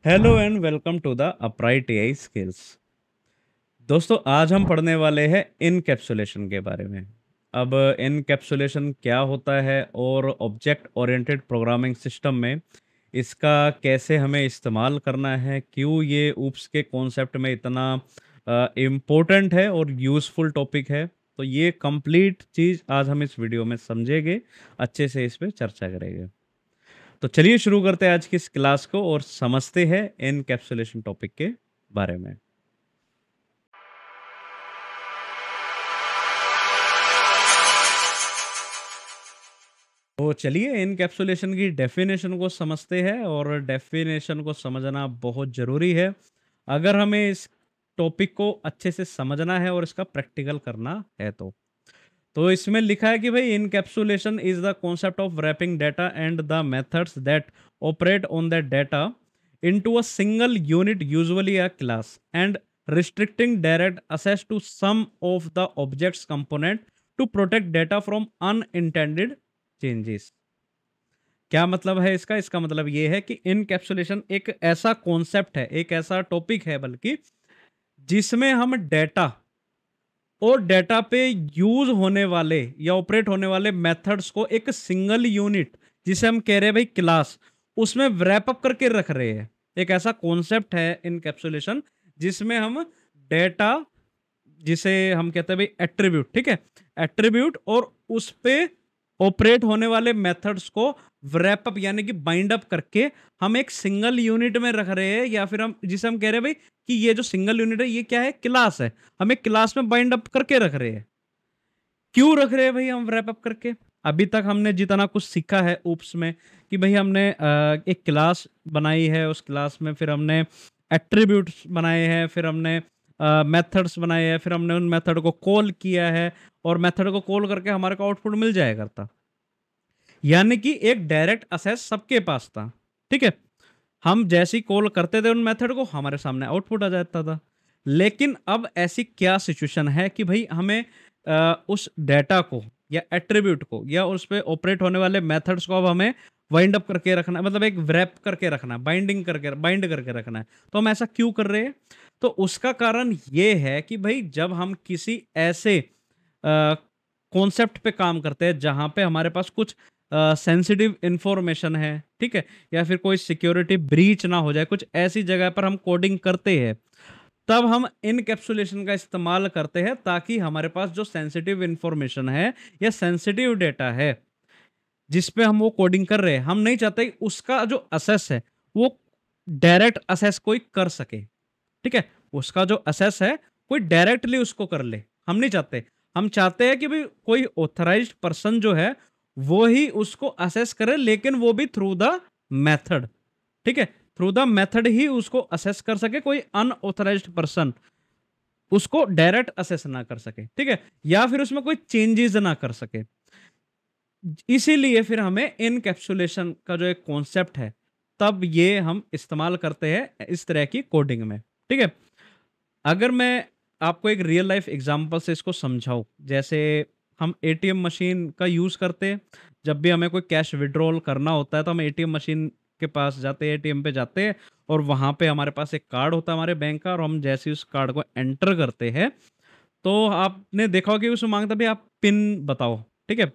Hello and welcome to the upright AI skills. दोस्तों, आज हम पढ़ने वाले हैं इनकैप्सुलेशन के बारे में। अब इनकैप्सुलेशन क्या होता है और ऑब्जेक्ट ओरिएंटेड प्रोग्रामिंग सिस्टम में इसका कैसे हमें इस्तेमाल करना है, क्यों ये ऊप्स के कॉन्सेप्ट में इतना इम्पोर्टेंट है और यूज़फुल टॉपिक है। तो ये कंप्लीट चीज़ आज हम इस वीडियो में समझेंगे, अच्छे से इस पे चर्चा करेंगे। तो चलिए शुरू करते हैं आज की इस क्लास को और समझते हैं एनकैप्सुलेशन टॉपिक के बारे में। तो चलिए एनकैप्सुलेशन की डेफिनेशन को समझते हैं, और डेफिनेशन को समझना बहुत ज़रूरी है अगर हमें इस टॉपिक को अच्छे से समझना है और इसका प्रैक्टिकल करना है। तो इसमें लिखा है कि भाई encapsulation is the concept of wrapping data and the methods that operate on that data into a single unit, usually a class, and restricting direct access to some of the object's component to protect data from unintended changes। क्या मतलब है इसका? इसका मतलब ये है कि encapsulation एक ऐसा कॉन्सेप्ट है, एक ऐसा टॉपिक है बल्कि, जिसमें हम डेटा और डेटा पे यूज होने वाले या ऑपरेट होने वाले मेथड्स को एक सिंगल यूनिट, जिसे हम कह रहे हैं भाई क्लास, उसमें रैप अप करके रख रहे हैं। एक ऐसा कॉन्सेप्ट है इनकैप्सुलेशन जिसमें हम डेटा, जिसे हम कहते हैं भाई एट्रीब्यूट, ठीक है, एट्रीब्यूट, और उस पे ऑपरेट होने वाले मेथड्स को रैप अप यानी कि बाइंड अप करके हम एक सिंगल यूनिट में रख रहे हैं, या फिर हम जिसे हम कह रहे हैं भाई कि ये जो सिंगल यूनिट है ये क्या है? क्लास है। हम एक क्लास में बाइंड अप करके रख रहे हैं। क्यों रख रहे हैं भाई हम रैप अप करके? अभी तक हमने जितना कुछ सीखा है ऊप्स में कि भाई हमने एक क्लास बनाई है, उस क्लास में फिर हमने एट्रीब्यूट्स बनाए हैं, फिर हमने मेथड्स बनाए हैं, फिर हमने उन मेथड को कॉल किया है, और मेथड को कॉल करके हमारे को आउटपुट मिल जाया करता। यानी कि एक डायरेक्ट असेस सबके पास था, ठीक है। हम जैसी कॉल करते थे उन मेथड को, हमारे सामने आउटपुट आ जाता था। लेकिन अब ऐसी क्या सिचुएशन है कि भाई हमें उस डेटा को या एट्रीब्यूट को या उस पे ऑपरेट होने वाले मेथड्स को अब हमें वाइंड अप करके रखना है, मतलब एक रैप करके रखना है, बाइंड करके रखना है। तो हम ऐसा क्यों कर रहे हैं? तो उसका कारण ये है कि भाई जब हम किसी ऐसे कॉन्सेप्ट पे काम करते हैं जहां पे हमारे पास कुछ सेंसिटिव इंफॉर्मेशन है, ठीक है, या फिर कोई सिक्योरिटी ब्रीच ना हो जाए, कुछ ऐसी जगह पर हम कोडिंग करते हैं, तब हम इनकैप्सुलेशन का इस्तेमाल करते हैं, ताकि हमारे पास जो सेंसिटिव इंफॉर्मेशन है या सेंसिटिव डेटा है जिस पे हम वो कोडिंग कर रहे हैं, हम नहीं चाहते कि उसका जो असेस है वो डायरेक्ट असेस कोई कर सके, ठीक है। उसका जो असेस है कोई डायरेक्टली उसको कर ले, हम नहीं चाहते। हम चाहते हैं कि भाई कोई ऑथराइज्ड पर्सन जो है वो ही उसको असेस करे, लेकिन वो भी थ्रू द मेथड, ठीक है, थ्रू द मेथड ही उसको असेस कर सके। कोई अनऑथराइज्ड पर्सन उसको डायरेक्ट असेस ना कर सके, ठीक है, या फिर उसमें कोई चेंजेस ना कर सके। इसीलिए फिर हमें इनकैप्सुलेशन का जो एक कॉन्सेप्ट है, तब ये हम इस्तेमाल करते हैं इस तरह की कोडिंग में, ठीक है। अगर मैं आपको एक रियल लाइफ एग्जांपल से इसको समझाऊं, जैसे हम एटीएम मशीन का यूज़ करते हैं। जब भी हमें कोई कैश विड्रॉल करना होता है तो हम एटीएम मशीन के पास जाते हैं, एटीएम पे जाते हैं, और वहाँ पे हमारे पास एक कार्ड होता है हमारे बैंक का, और हम जैसे ही उस कार्ड को एंटर करते हैं तो आपने देखा होगा कि उसमें मांगता भी आप पिन बताओ, ठीक है।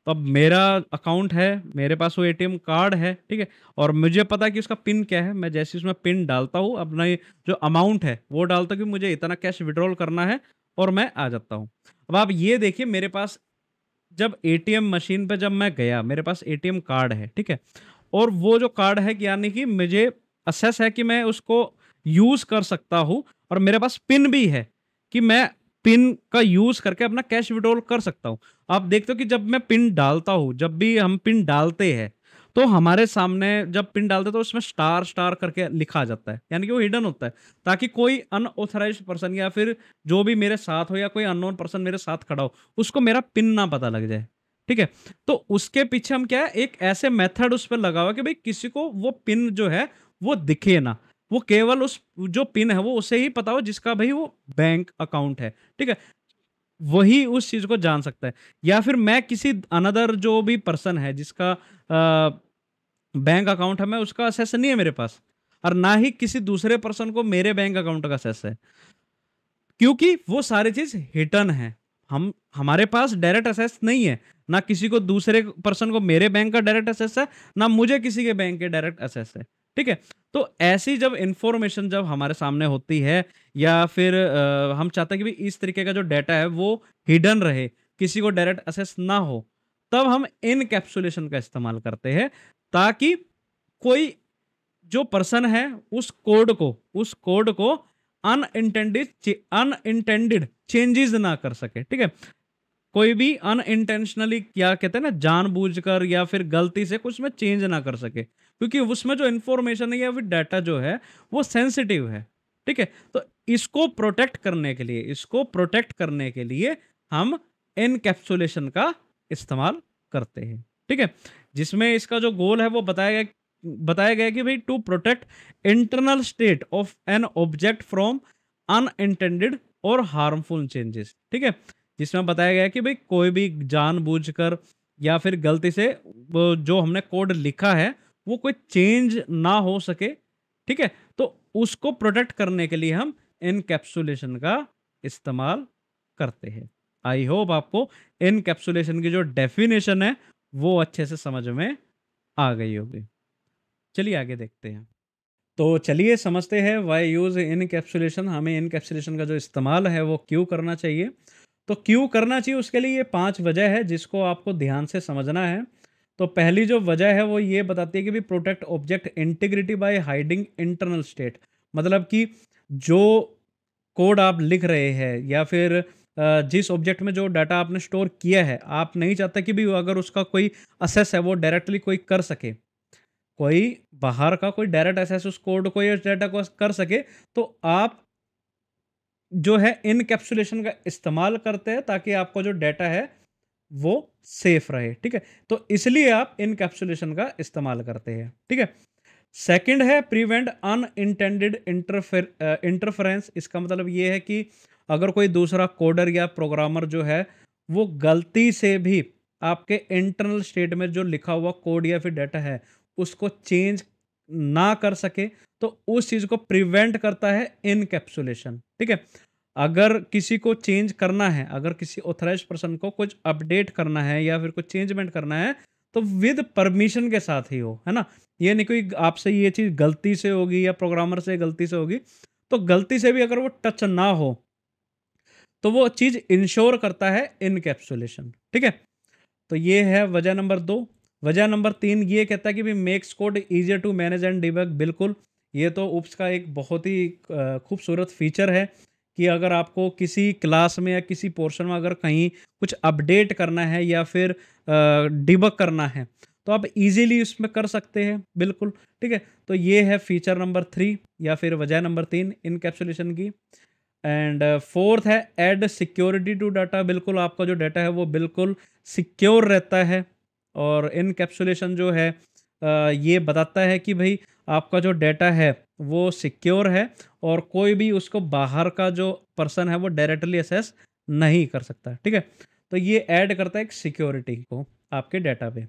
तो अब मेरा अकाउंट है, मेरे पास वो एटीएम कार्ड है, ठीक है, और मुझे पता है कि उसका पिन क्या है। मैं जैसे ही उसमें पिन डालता हूँ, अपना ये जो अमाउंट है वो डालता हूँ कि मुझे इतना कैश विड्रॉल करना है, और मैं आ जाता हूँ। अब आप ये देखिए, मेरे पास जब एटीएम मशीन पे जब मैं गया, मेरे पास एटीएम कार्ड है, ठीक है, और वो जो कार्ड है यानी कि मुझे असेस है कि मैं उसको यूज़ कर सकता हूँ, और मेरे पास पिन भी है कि मैं पिन का यूज़ करके अपना कैश विड्रॉल कर सकता हूँ। आप देखते हो कि जब मैं पिन डालता हूँ, जब भी हम पिन डालते हैं, तो हमारे सामने जब पिन डालते हैं तो उसमें स्टार स्टार करके लिखा आ जाता है, यानी कि वो हिडन होता है, ताकि कोई अनऑथराइज्ड पर्सन या फिर जो भी मेरे साथ हो या कोई अननोन पर्सन मेरे साथ खड़ा हो, उसको मेरा पिन ना पता लग जाए, ठीक है। तो उसके पीछे हम क्या है, एक ऐसे मेथड उस पर लगा हुआ कि भाई किसी को वो पिन जो है वो दिखे ना, वो केवल उस जो पिन है वो उसे ही पता हो जिसका भाई वो बैंक अकाउंट है, ठीक है, वही उस चीज को जान सकता है। या फिर मैं किसी अनदर जो भी पर्सन है जिसका बैंक अकाउंट है, मैं उसका असेस नहीं है मेरे पास, और ना ही किसी दूसरे पर्सन को मेरे बैंक अकाउंट का एक्सेस है, क्योंकि वो सारी चीज हिडन है। हम हमारे पास डायरेक्ट एक्सेस नहीं है, ना किसी को दूसरे पर्सन को मेरे बैंक का डायरेक्ट एक्सेस है, ना मुझे किसी के बैंक के डायरेक्ट एक्सेस है। ठीक है, तो ऐसी जब इंफॉर्मेशन जब हमारे सामने होती है, या फिर हम चाहते हैं कि भाई इस तरीके का जो डाटा है वो हिडन रहे, किसी को डायरेक्ट एक्सेस ना हो, तब हम इनकैप्सुलेशन का इस्तेमाल करते हैं, ताकि कोई जो पर्सन है उस कोड को अनइंटेंडेड चेंजेस ना कर सके। ठीक है, कोई भी अनइंटेंशनली, क्या कहते हैं ना, जानबूझकर या फिर गलती से कुछ में चेंज ना कर सके, क्योंकि उसमें जो इंफॉर्मेशन है या फिर डाटा जो है वो सेंसिटिव है। ठीक है, तो इसको प्रोटेक्ट करने के लिए हम एनकैप्सुलेशन का इस्तेमाल करते हैं। ठीक है, जिसमें इसका जो गोल है वो बताया गया कि भाई to protect internal state of an object from unintended और हार्मफुल चेंजेस। ठीक है, जिसमें बताया गया कि भाई कोई भी जानबूझकर या फिर गलती से वो जो हमने कोड लिखा है वो कोई चेंज ना हो सके। ठीक है, तो उसको प्रोटेक्ट करने के लिए हम इनकैप्सुलेशन का इस्तेमाल करते हैं। आई होप आपको इनकैप्सुलेशन की जो डेफिनेशन है वो अच्छे से समझ में आ गई होगी। चलिए आगे देखते हैं। तो चलिए समझते हैं व्हाई यूज इनकैप्सुलेशन, हमें इनकैप्सुलेशन का जो इस्तेमाल है वो क्यों करना चाहिए। तो क्यों करना चाहिए उसके लिए ये 5 वजह है जिसको आपको ध्यान से समझना है। तो पहली जो वजह है वो ये बताती है कि भी protect object integrity by hiding internal state. मतलब कि जो कोड आप लिख रहे हैं या फिर जिस ऑब्जेक्ट में जो डाटा आपने स्टोर किया है, आप नहीं चाहते कि भी अगर उसका कोई असेस है वो डायरेक्टली कोई कर सके, कोई बाहर का कोई डायरेक्ट एक्सेस उस कोड को या डाटा को कर सके, तो आप जो है इनकैप्सुलेशन का इस्तेमाल करते हैं ताकि आपका जो डाटा है वो सेफ रहे। ठीक है, तो इसलिए आप इनकैप्सुलेशन का इस्तेमाल करते हैं। ठीक है, सेकंड है प्रिवेंट अनइंटेंडेड इंटरफेरेंस। इसका मतलब ये है कि अगर कोई दूसरा कोडर या प्रोग्रामर जो है वो गलती से भी आपके इंटरनल स्टेट में जो लिखा हुआ कोड या फिर डाटा है उसको चेंज ना कर सके, तो उस चीज को प्रिवेंट करता है इनकैप्सुलेशन। ठीक है, अगर किसी को चेंज करना है, अगर किसी ऑथराइज्ड पर्सन को कुछ अपडेट करना है या फिर कुछ चेंजमेंट करना है, तो विद परमिशन के साथ ही हो, है ना। ये नहीं कोई आपसे ये चीज गलती से होगी या प्रोग्रामर से गलती से होगी, तो गलती से भी अगर वो टच ना हो तो वो चीज इंश्योर करता है इनकैप्सुलेशन। ठीक है, तो ये है वजह नंबर 2। वजह नंबर 3 ये कहता है कि भी makes code easier to manage and debug. बिल्कुल, ये तो UPS का एक बहुत ही खूबसूरत फीचर है कि अगर आपको किसी क्लास में या किसी पोर्शन में अगर कहीं कुछ अपडेट करना है या फिर डिबग करना है, तो आप इजीली उसमें कर सकते हैं। बिल्कुल, ठीक है, तो ये है फीचर नंबर 3 या फिर वजह नंबर 3 इनकैप्सुलेशन की। एंड फोर्थ है ऐड सिक्योरिटी टू डाटा। बिल्कुल, आपका जो डाटा है वो बिल्कुल सिक्योर रहता है, और इनकैप्सुलेशन जो है ये बताता है कि भाई आपका जो डाटा है वो सिक्योर है, और कोई भी उसको बाहर का जो पर्सन है वो डायरेक्टली एक्सेस नहीं कर सकता। ठीक है, तो ये ऐड करता है एक सिक्योरिटी को आपके डाटा पे।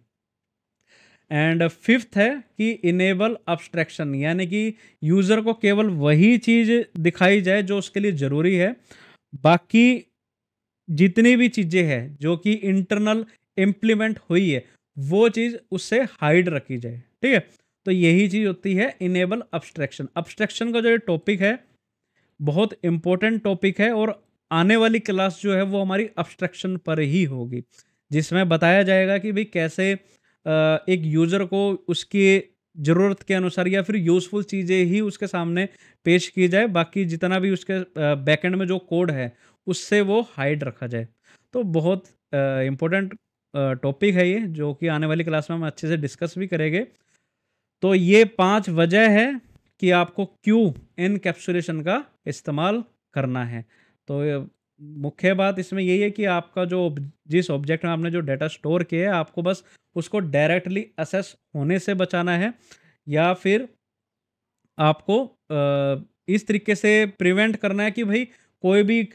एंड फिफ्थ है कि इनेबल अब्स्ट्रैक्शन, यानी कि यूज़र को केवल वही चीज़ दिखाई जाए जो उसके लिए ज़रूरी है, बाकी जितनी भी चीज़ें हैं जो कि इंटरनल इम्प्लीमेंट हुई है वो चीज़ उससे हाइड रखी जाए। ठीक है, तो यही चीज़ होती है इनेबल अब्स्ट्रैक्शन। अब्स्ट्रैक्शन का जो ये टॉपिक है बहुत इंपॉर्टेंट टॉपिक है, और आने वाली क्लास जो है वो हमारी अब्स्ट्रैक्शन पर ही होगी, जिसमें बताया जाएगा कि भाई कैसे एक यूज़र को उसकी ज़रूरत के अनुसार या फिर यूज़फुल चीज़ें ही उसके सामने पेश की जाए, बाकी जितना भी उसके बैकएंड में जो कोड है उससे वो हाइड रखा जाए। तो बहुत इम्पोर्टेंट टॉपिक है ये, जो कि आने वाली क्लास में हम अच्छे से डिस्कस भी करेंगे। तो ये 5 वजह है कि आपको क्यों एनकैप्सुलेशन का इस्तेमाल करना है। तो मुख्य बात इसमें यही है कि आपका जो जिस ऑब्जेक्ट में आपने जो डाटा स्टोर किया है, आपको बस उसको डायरेक्टली असेस होने से बचाना है, या फिर आपको इस तरीके से प्रिवेंट करना है कि भाई कोई भी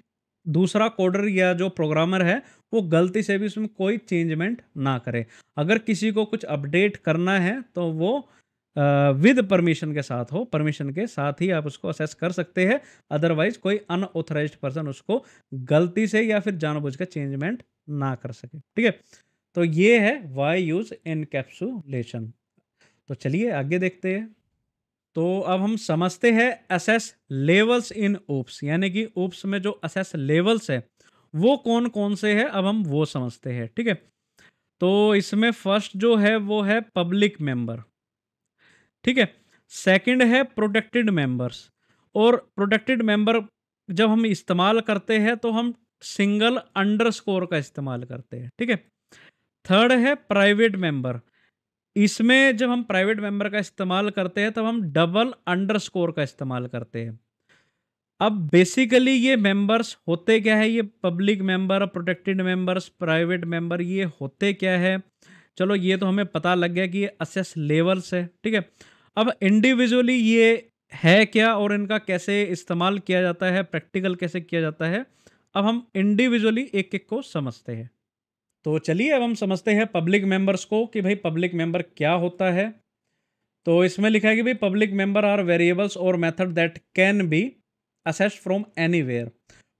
दूसरा कोडर या जो प्रोग्रामर है वो गलती से भी उसमें कोई चेंजमेंट ना करे। अगर किसी को कुछ अपडेट करना है तो वो विद परमिशन के साथ हो, परमिशन के साथ ही आप उसको असेस कर सकते हैं, अदरवाइज कोई अनऑथराइज्ड पर्सन उसको गलती से या फिर जानबूझ कर चेंजमेंट ना कर सके। ठीक है, तो ये है वाई यूज एनकैप्सुलेशन। तो चलिए आगे देखते हैं। तो अब हम समझते हैं असेस लेवल्स इन ओप्स, यानी कि ओप्स में जो असेस लेवल्स है वो कौन कौन से हैं, अब हम वो समझते हैं। ठीक है, तो इसमें फर्स्ट जो है वो है पब्लिक मेंबर। ठीक है, सेकंड है प्रोटेक्टेड मेंबर्स। और प्रोटेक्टेड मेंबर जब हम इस्तेमाल करते हैं तो हम सिंगल अंडरस्कोर का इस्तेमाल करते हैं। ठीक है, थर्ड है प्राइवेट मेंबर। इसमें जब हम प्राइवेट मेंबर का इस्तेमाल करते हैं तब हम डबल अंडरस्कोर का इस्तेमाल करते हैं। अब बेसिकली ये मेंबर्स होते क्या है, ये public member, protected members, private member, ये होते क्या है? चलो ये तो हमें पता लग गया कि ये असेस लेवल्स है। ठीक है, अब इंडिविजुअली ये है क्या और इनका कैसे इस्तेमाल किया जाता है, प्रैक्टिकल कैसे किया जाता है, अब हम इंडिविजुअली एक एक को समझते हैं। तो चलिए अब हम समझते हैं पब्लिक मेंबर्स को कि भाई पब्लिक मेंबर क्या होता है। तो इसमें लिखा है कि भाई public member are variables or method that can be accessed from anywhere,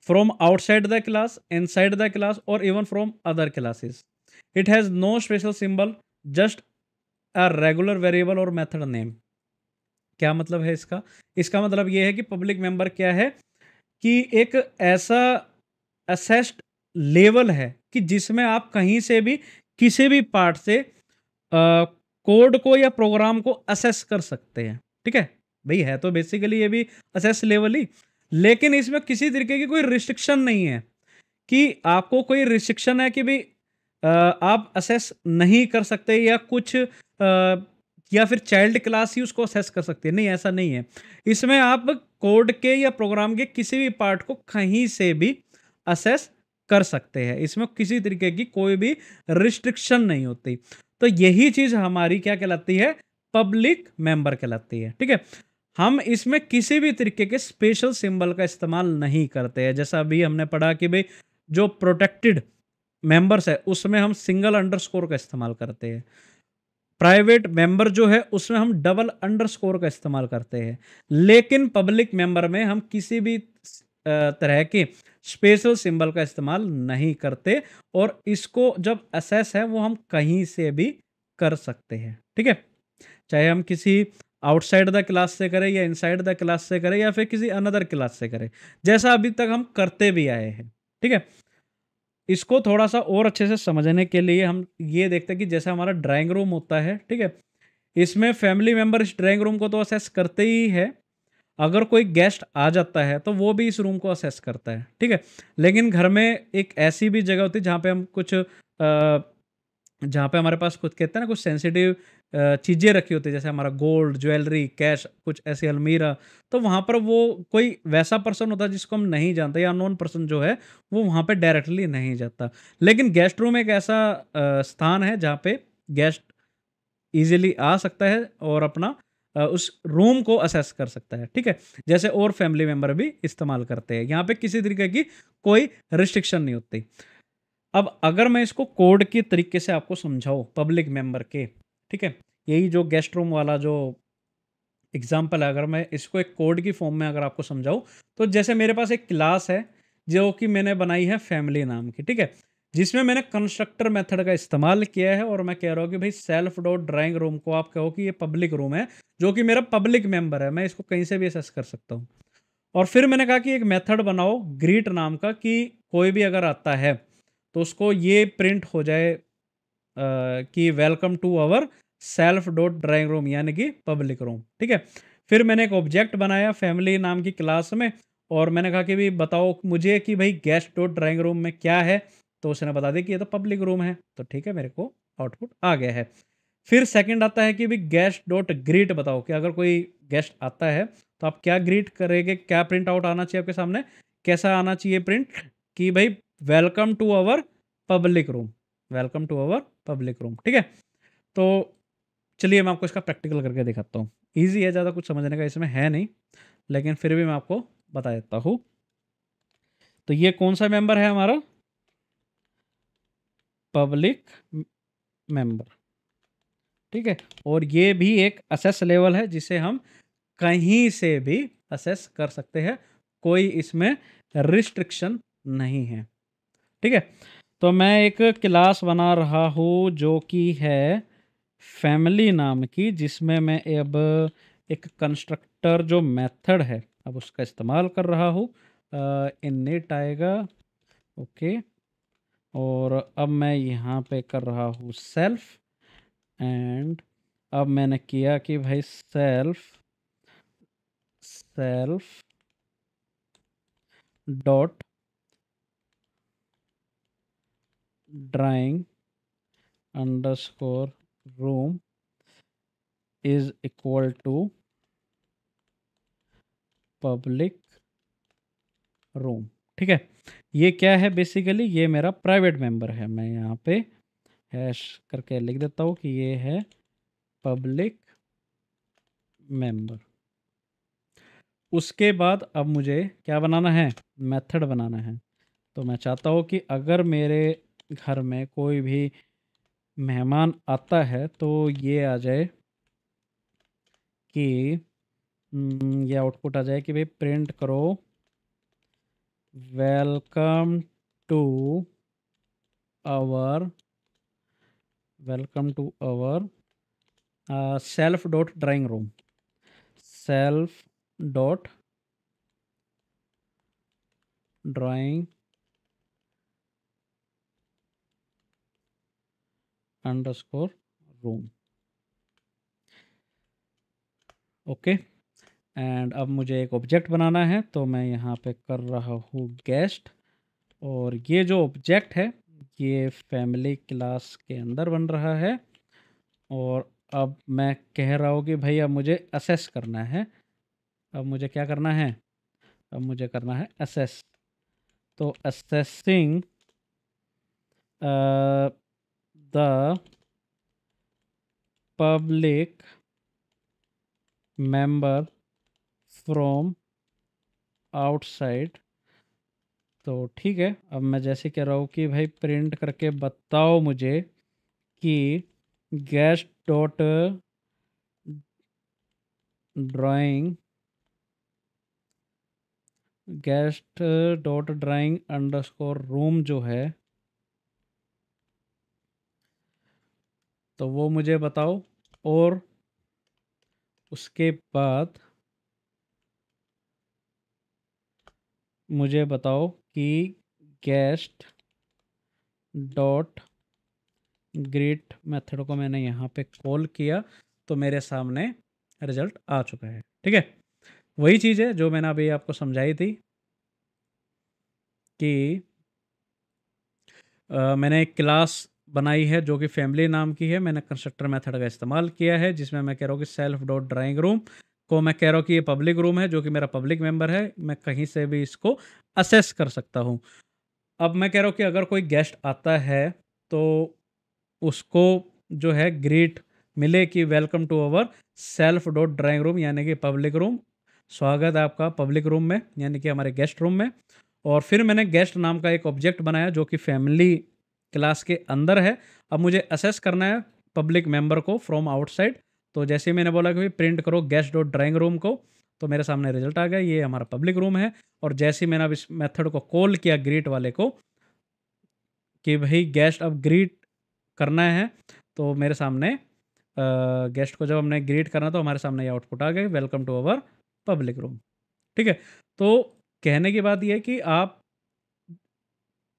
from outside the class, inside the class or even from other classes. It has no special symbol, just a regular variable और method name. क्या मतलब है इसका? इसका मतलब ये है कि पब्लिक मेंबर क्या है कि एक ऐसा असेस्ड लेवल है कि जिसमें आप कहीं से भी किसी भी पार्ट से कोड को या प्रोग्राम को असेस कर सकते हैं। ठीक है, भाई है तो बेसिकली ये भी असेस लेवल ही, लेकिन इसमें किसी तरीके की कोई रिस्ट्रिक्शन नहीं है कि आपको कोई रिस्ट्रिक्शन है कि भाई आप असेस नहीं कर सकते या कुछ या फिर चाइल्ड क्लास ही उसको असेस कर सकते हैं। नहीं, ऐसा नहीं है। इसमें आप कोड के या प्रोग्राम के किसी भी पार्ट को कहीं से भी असेस कर सकते हैं। इसमें किसी तरीके की कोई भी रिस्ट्रिक्शन नहीं होती। तो यही चीज़ हमारी क्या कहलाती है? पब्लिक मेंबर कहलाती है। ठीक है? हम इसमें किसी भी तरीके के स्पेशल सिंबल का इस्तेमाल नहीं करते हैं। जैसा अभी हमने पढ़ा कि भई जो प्रोटेक्टेड मेंबर्स है उसमें हम सिंगल अंडरस्कोर का इस्तेमाल करते हैं। प्राइवेट मेंबर जो है उसमें हम डबल अंडरस्कोर का इस्तेमाल करते हैं। लेकिन पब्लिक मेंबर में हम किसी भी तरह के स्पेशल सिंबल का इस्तेमाल नहीं करते और इसको जब असेस है वो हम कहीं से भी कर सकते हैं। ठीक है? चाहे हम किसी आउटसाइड द क्लास से करें या इनसाइड द क्लास से करें या फिर किसी अनदर क्लास से करें, जैसा अभी तक हम करते भी आए हैं। ठीक है? इसको थोड़ा-सा और अच्छे से समझने के लिए हम ये देखते हैं कि जैसे हमारा ड्राइंग रूम होता है, ठीक है? इसमें फैमिली मेंबर इस ड्राइंग रूम को तो असेस करते ही है। अगर कोई गेस्ट आ जाता है, तो वो भी इस रूम को असेस करता है, ठीक है? लेकिन घर में एक ऐसी भी जगह होती है जहाँ पे हम कुछ जहाँ पे हमारे पास कुछ कहते हैं ना कुछ सेंसिटिव चीज़ें रखी होती है, जैसे हमारा गोल्ड, ज्वेलरी, कैश, कुछ ऐसी अलमीरा, तो वहाँ पर वो कोई वैसा पर्सन होता है जिसको हम नहीं जानते या अननोन पर्सन जो है, वो वहाँ पे डायरेक्टली नहीं जाता। लेकिन गेस्ट रूम एक ऐसा स्थान है जहाँ पे गेस्ट ईज़िली आ सकता है और अपना उस रूम को असेस कर सकता है, ठीक है? जैसे और फैमिली मेंबर भी इस्तेमाल करते हैं। यहाँ पे किसी तरीके की कोई रिस्ट्रिक्शन नहीं होती। अब अगर मैं इसको कोड के तरीके से आपको समझाऊँ पब्लिक मेंबर के, ठीक है? यही जो गेस्ट रूम वाला जो एग्ज़ाम्पल है, अगर मैं इसको एक कोड की फ़ॉर्म में अगर आपको समझाऊँ, तो जैसे मेरे पास एक क्लास है, जो कि मैंने बनाई है फैमिली नाम की, ठीक है? जिसमें मैंने कंस्ट्रक्टर मेथड का इस्तेमाल किया है और मैं कह रहा हूँ कि भई सेल्फ डॉट ड्राइंग रूम को आप कहो कि ये पब्लिक रूम है, जो कि मेरा पब्लिक मेंबर है, मैं इसको कहीं से भी एक्सेस कर सकता हूँ। और फिर मैंने कहा कि एक मेथड बनाओ ग्रीट नाम का कि कोई भी अगर आता है, तो उसको ये प्रिंट हो जाए कि welcome to our self dot drawing room, यानी कि पब्लिक रूम, ठीक है? फिर मैंने एक ऑब्जेक्ट बनाया फैमिली नाम की क्लास में और मैंने कहा कि भाई बताओ मुझे कि भाई गेस्ट डॉट ड्राइंग रूम में क्या है? तो उसने बता दिया कि ये तो पब्लिक रूम है। तो ठीक है, मेरे को आउटपुट आ गया है। फिर सेकंड आता है कि भाई गेस्ट डॉट ग्रीट बताओ कि अगर कोई गेस्ट आता है तो आप क्या ग्रीट करेंगे, क्या प्रिंट आउट आना चाहिए आपके सामने, कैसा आना चाहिए प्रिंट कि भाई welcome to our public room, welcome to our public room, ठीक है? तो चलिए मैं आपको इसका प्रैक्टिकल करके दिखाता हूँ। ईज़ी है, ज़्यादा कुछ समझने का इसमें है नहीं, लेकिन फिर भी मैं आपको बता देता हूँ। तो ये कौन-सा मेंबर है हमारा? पब्लिक मेंबर, ठीक है। और ये भी एक असेस लेवल है जिसे हम कहीं से भी असेस कर सकते हैं, कोई इसमें रिस्ट्रिक्शन नहीं है। ठीक है। तो मैं एक क्लास बना रहा हूँ जो कि है फैमिली नाम की, जिसमें मैं अब एक कंस्ट्रक्टर जो मेथड है अब उसका इस्तेमाल कर रहा हूँ। इनिट आएगा, ओके। और अब मैं यहाँ पे कर रहा हूँ सेल्फ, एंड अब मैंने किया कि भाई self self dot drawing underscore room is equal to public room. ठीक है। ये क्या है, बेसिकली ये मेरा प्राइवेट मेंबर है। मैं यहाँ पे हैश करके लिख देता हूँ कि ये है पब्लिक मेंबर। उसके बाद अब मुझे क्या बनाना है, मेथड बनाना है। तो मैं चाहता हूँ कि अगर मेरे घर में कोई भी मेहमान आता है तो ये आ जाए कि ये आउटपुट आ जाए कि भाई प्रिंट करो welcome to our self dot drawing room, self dot drawing underscore room. Okay. And अब मुझे एक ऑब्जेक्ट बनाना है, तो मैं यहाँ पे कर रहा हूँ गेस्ट। और ये जो ऑब्जेक्ट है ये फैमिली क्लास के अंदर बन रहा है। और अब मैं कह रहा हूँ कि भाई अब मुझे असेस करना है। अब मुझे क्या करना है, अब मुझे करना है असेस। तो assessing the public member from outside. तो ठीक है, अब मैं जैसे कह रहा हूँ कि भाई प्रिंट करके बताओ मुझे कि guest dot drawing guest dot drawing underscore room जो है तो वो मुझे बताओ। और उसके बाद मुझे बताओ कि गेस्ट डॉट ग्रीट मेथड को मैंने यहाँ पे कॉल किया तो मेरे सामने रिजल्ट आ चुका है। ठीक है। वही चीज़ है जो मैंने अभी आपको समझाई थी कि मैंने एक क्लास बनाई है जो कि फैमिली नाम की है। मैंने कंस्ट्रक्टर मेथड का इस्तेमाल किया है जिसमें मैं कह रहा हूँ कि सेल्फ डॉट ड्राइंग रूम को मैं कह रहा हूँ कि ये पब्लिक रूम है जो कि मेरा पब्लिक मेंबर है, मैं कहीं से भी इसको असेस कर सकता हूँ। अब मैं कह रहा हूँ कि अगर कोई गेस्ट आता है तो उसको जो है ग्रीट मिले कि welcome to our self dot drawing room, यानी कि पब्लिक रूम। स्वागत है आपका पब्लिक रूम में, यानी कि हमारे गेस्ट रूम में। और फिर मैंने गेस्ट नाम का एक ऑब्जेक्ट बनाया जो कि फैमिली क्लास के अंदर है। अब मुझे असेस करना है पब्लिक मेंबर को फ्रॉम आउटसाइड। तो जैसे ही मैंने बोला कि प्रिंट करो गेस्ट डॉट ड्राइंग रूम को, तो मेरे सामने रिजल्ट आ गया, ये हमारा पब्लिक रूम है। और जैसे ही मैंने अब इस मेथड को कॉल किया ग्रीट वाले को कि भाई गेस्ट अब ग्रीट करना है, तो मेरे सामने गेस्ट को जब हमने ग्रीट करना तो हमारे सामने ये आउटपुट आ गई, welcome to our public room. ठीक है। तो कहने की बात यह है कि आप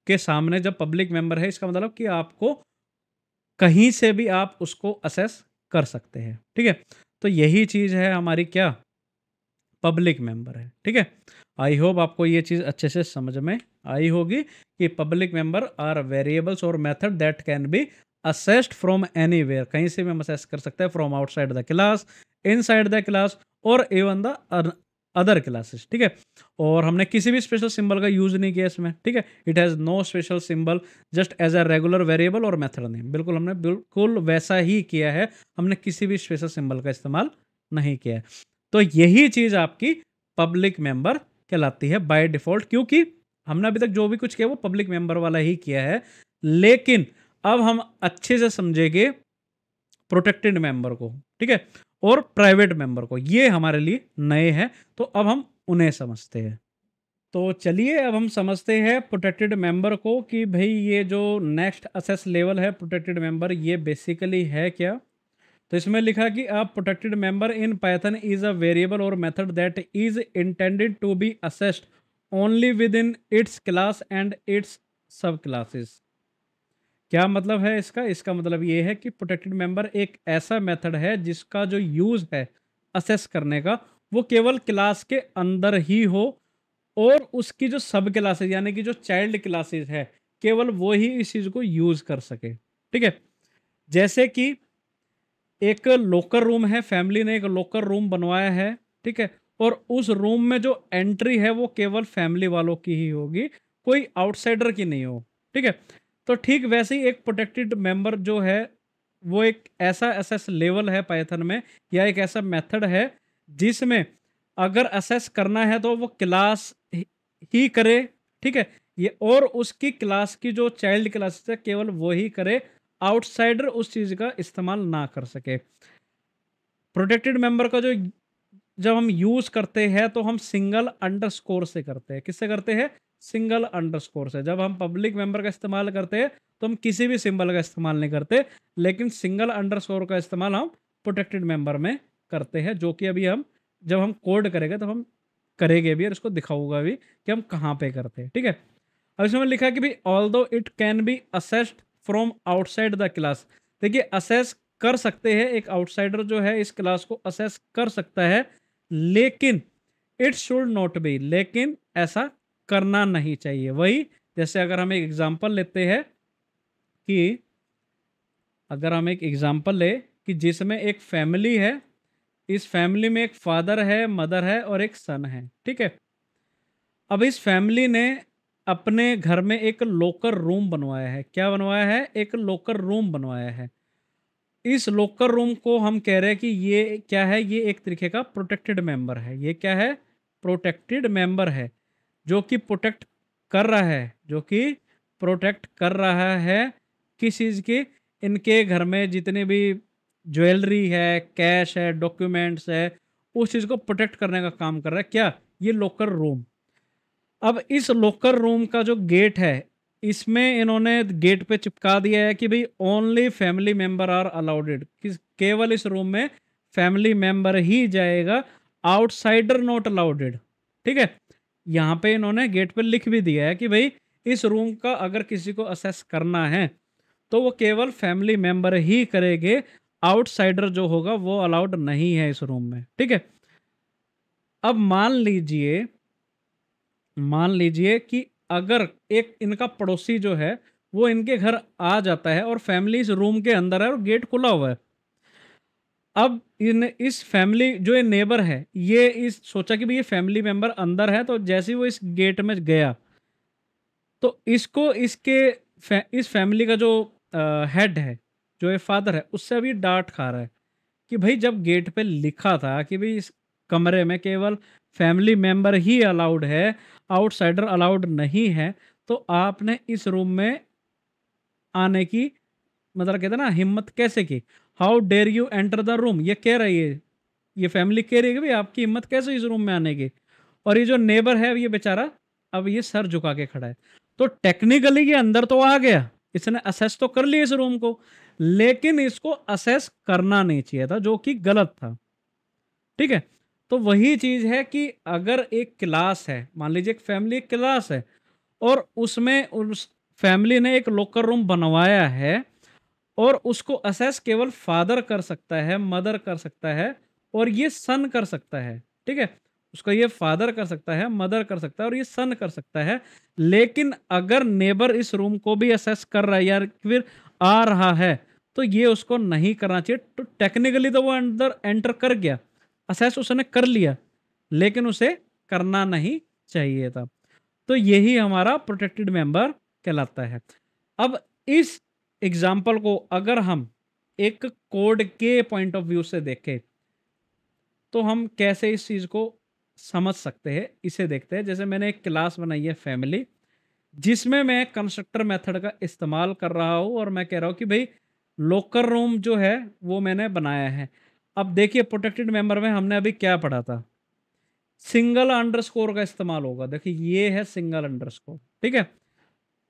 के सामने जब पब्लिक मेंबर है इसका मतलब कि आपको कहीं से भी आप उसको असेस कर सकते हैं। ठीक है। तो यही चीज़ है हमारी क्या, पब्लिक मेंबर है। ठीक है। आई होप आपको ये चीज़ अच्छे से समझ में आई होगी कि public member are variables or method that can be accessed from anywhere, कहीं से भी हम असेस कर सकते हैं, from outside the class, inside the class, or even the other classes. ठीक है। और हमने किसी भी स्पेशल सिंबल का यूज नहीं किया इसमें। ठीक है। It has no special symbol, just as a regular variable और मेथड नेम। बिल्कुल हमने बिल्कुल वैसा ही किया है, हमने किसी भी स्पेशल सिंबल का इस्तेमाल नहीं किया है। तो यही चीज़ आपकी पब्लिक मेंबर कहलाती है बाय डिफ़ॉल्ट, क्योंकि हमने अभी तक जो भी कुछ किया वो पब्लिक मेंबर वाला ही किया है। लेकिन अब हम अच्छे से समझेंगे प्रोटेक्टेड मेंबर को, ठीक है, और प्राइवेट मेंबर को। ये हमारे लिए नए हैं, तो अब हम उन्हें समझते हैं। तो चलिए अब हम समझते हैं प्रोटेक्टेड मेंबर को कि भाई ये जो नेक्स्ट असेस लेवल है प्रोटेक्टेड मेंबर, ये बेसिकली है क्या। तो इसमें लिखा कि a protected member in Python is a variable और method that is intended to be accessed only within its class and its subclasses. क्या मतलब है इसका? इसका मतलब ये है कि प्रोटेक्टेड मेंबर एक ऐसा मेथड है जिसका जो यूज है असेस करने का, वो केवल क्लास के अंदर ही हो, और उसकी जो सब क्लासेस यानी कि जो चाइल्ड क्लासेस है, केवल वो ही इस चीज को यूज कर सके। ठीक है, जैसे कि एक लॉकर रूम है, फैमिली ने एक लॉकर रूम बनवाया है, ठीक है, और उस रूम में जो एंट्री है वो केवल फैमिली वालों की ही होगी, कोई आउटसाइडर की नहीं हो। ठीक है, तो ठीक वैसे ही एक प्रोटेक्टेड मेंबर जो है वो एक ऐसा असेस लेवल है पाइथन में, या एक ऐसा मेथड है जिसमें अगर असेस करना है तो वो क्लास ही करे। ठीक है, ये और उसकी क्लास की जो चाइल्ड क्लासेस है केवल वो ही करे, आउटसाइडर उस चीज का इस्तेमाल ना कर सके। प्रोटेक्टेड मेंबर का जो जब हम यूज करते हैं तो हम सिंगल अंडरस्कोर से करते हैं। किससे करते हैं? सिंगल अंडरस्कोर से। जब हम पब्लिक मेंबर का इस्तेमाल करते हैं तो हम किसी भी सिंबल का इस्तेमाल नहीं करते, लेकिन सिंगल अंडरस्कोर का इस्तेमाल हम प्रोटेक्टेड मेंबर में करते हैं, जो कि अभी हम जब हम कोड करेंगे तब हम करेंगे भी और इसको दिखाऊंगा भी कि हम कहाँ पे करते हैं। ठीक है, अब इसमें लिखा है कि भाई although it can be accessed from outside the class. देखिए, असेस कर सकते हैं, एक आउटसाइडर जो है इस क्लास को असेस कर सकता है, लेकिन इट शुड नॉट बी, लेकिन ऐसा करना नहीं चाहिए। वही जैसे अगर हम एक एग्जांपल लेते हैं कि अगर हम एक एग्जांपल ले कि जिसमें एक फैमिली है, इस फैमिली में एक फादर है, मदर है और एक सन है। ठीक है, अब इस फैमिली ने अपने घर में एक लॉकर रूम बनवाया है। क्या बनवाया है? एक लॉकर रूम बनवाया है। इस लॉकर रूम को हम कह रहे हैं कि ये क्या है? ये एक तरीके का प्रोटेक्टेड मेंबर है। ये क्या है? प्रोटेक्टेड मेंबर है, जो कि प्रोटेक्ट कर रहा है, जो कि प्रोटेक्ट कर रहा है किस चीज़ की? इनके घर में जितने भी ज्वेलरी है, कैश है, डॉक्यूमेंट्स है, उस चीज़ को प्रोटेक्ट करने का काम कर रहा है। क्या? ये लॉकर रूम। अब इस लॉकर रूम का जो गेट है, इसमें इन्होंने गेट पे चिपका दिया है कि भाई only family member are allowed, केवल इस रूम में फैमिली मेंबर ही जाएगा, आउटसाइडर नॉट अलाउडेड। ठीक है, यहाँ पे इन्होंने गेट पे लिख भी दिया है कि भाई इस रूम का अगर किसी को असेस करना है तो वो केवल फैमिली मेंबर ही करेंगे, आउटसाइडर जो होगा वो अलाउड नहीं है इस रूम में। ठीक है, अब मान लीजिए कि अगर एक इनका पड़ोसी जो है वो इनके घर आ जाता है और फैमिली इस रूम के अंदर है और गेट खुला हुआ है। अब इन इस फैमिली जो ये नेबर है, ये इस सोचा कि भाई ये फैमिली मेंबर अंदर है, तो जैसे ही वो इस गेट में गया तो इसको इस फैमिली का जो हेड है, जो ये फादर है, उससे अभी डांट खा रहा है कि भाई जब गेट पे लिखा था कि भाई इस कमरे में केवल फैमिली मेंबर ही अलाउड है, आउटसाइडर अलाउड नहीं है, तो आपने इस रूम में आने की मतलब कहते हैं ना हिम्मत कैसे की? How dare you enter the room, ये कह रही है, ये फैमिली कह रही है कि भाई आपकी हिम्मत कैसे इस रूम में आने की। और ये जो नेबर है ये बेचारा अब ये सर झुका के खड़ा है। तो टेक्निकली ये अंदर तो आ गया, इसने असेस तो कर लिया इस रूम को, लेकिन इसको असेस करना नहीं चाहिए था, जो कि गलत था। ठीक है, तो वही चीज है कि अगर एक क्लास है, मान लीजिए एक फैमिली क्लास है, और उसमें उस फैमिली ने एक लॉकर रूम बनवाया है, और उसको असेस केवल फादर कर सकता है, मदर कर सकता है, और ये सन कर सकता है। ठीक है, उसका ये फादर कर सकता है, मदर कर सकता है और ये सन कर सकता है। लेकिन अगर नेबर इस रूम को भी असेस कर रहा है या फिर आ रहा है, तो ये उसको नहीं करना चाहिए। तो टेक्निकली तो वो अंदर एंटर कर गया, असेस उसने कर लिया, लेकिन उसे करना नहीं चाहिए था। तो यही हमारा प्रोटेक्टेड मेंबर कहलाता है। अब इस एग्जाम्पल को अगर हम एक कोड के पॉइंट ऑफ व्यू से देखें तो हम कैसे इस चीज को समझ सकते हैं, इसे देखते हैं। जैसे मैंने एक क्लास बनाई है फैमिली, जिसमें मैं कंस्ट्रक्टर मेथड का इस्तेमाल कर रहा हूं और मैं कह रहा हूं कि भाई लॉकर रूम जो है वो मैंने बनाया है। अब देखिए प्रोटेक्टेड मेंबर में हमने अभी क्या पढ़ा था, सिंगल अंडरस्कोर का इस्तेमाल होगा। देखिए ये है सिंगल अंडरस्कोर, ठीक है।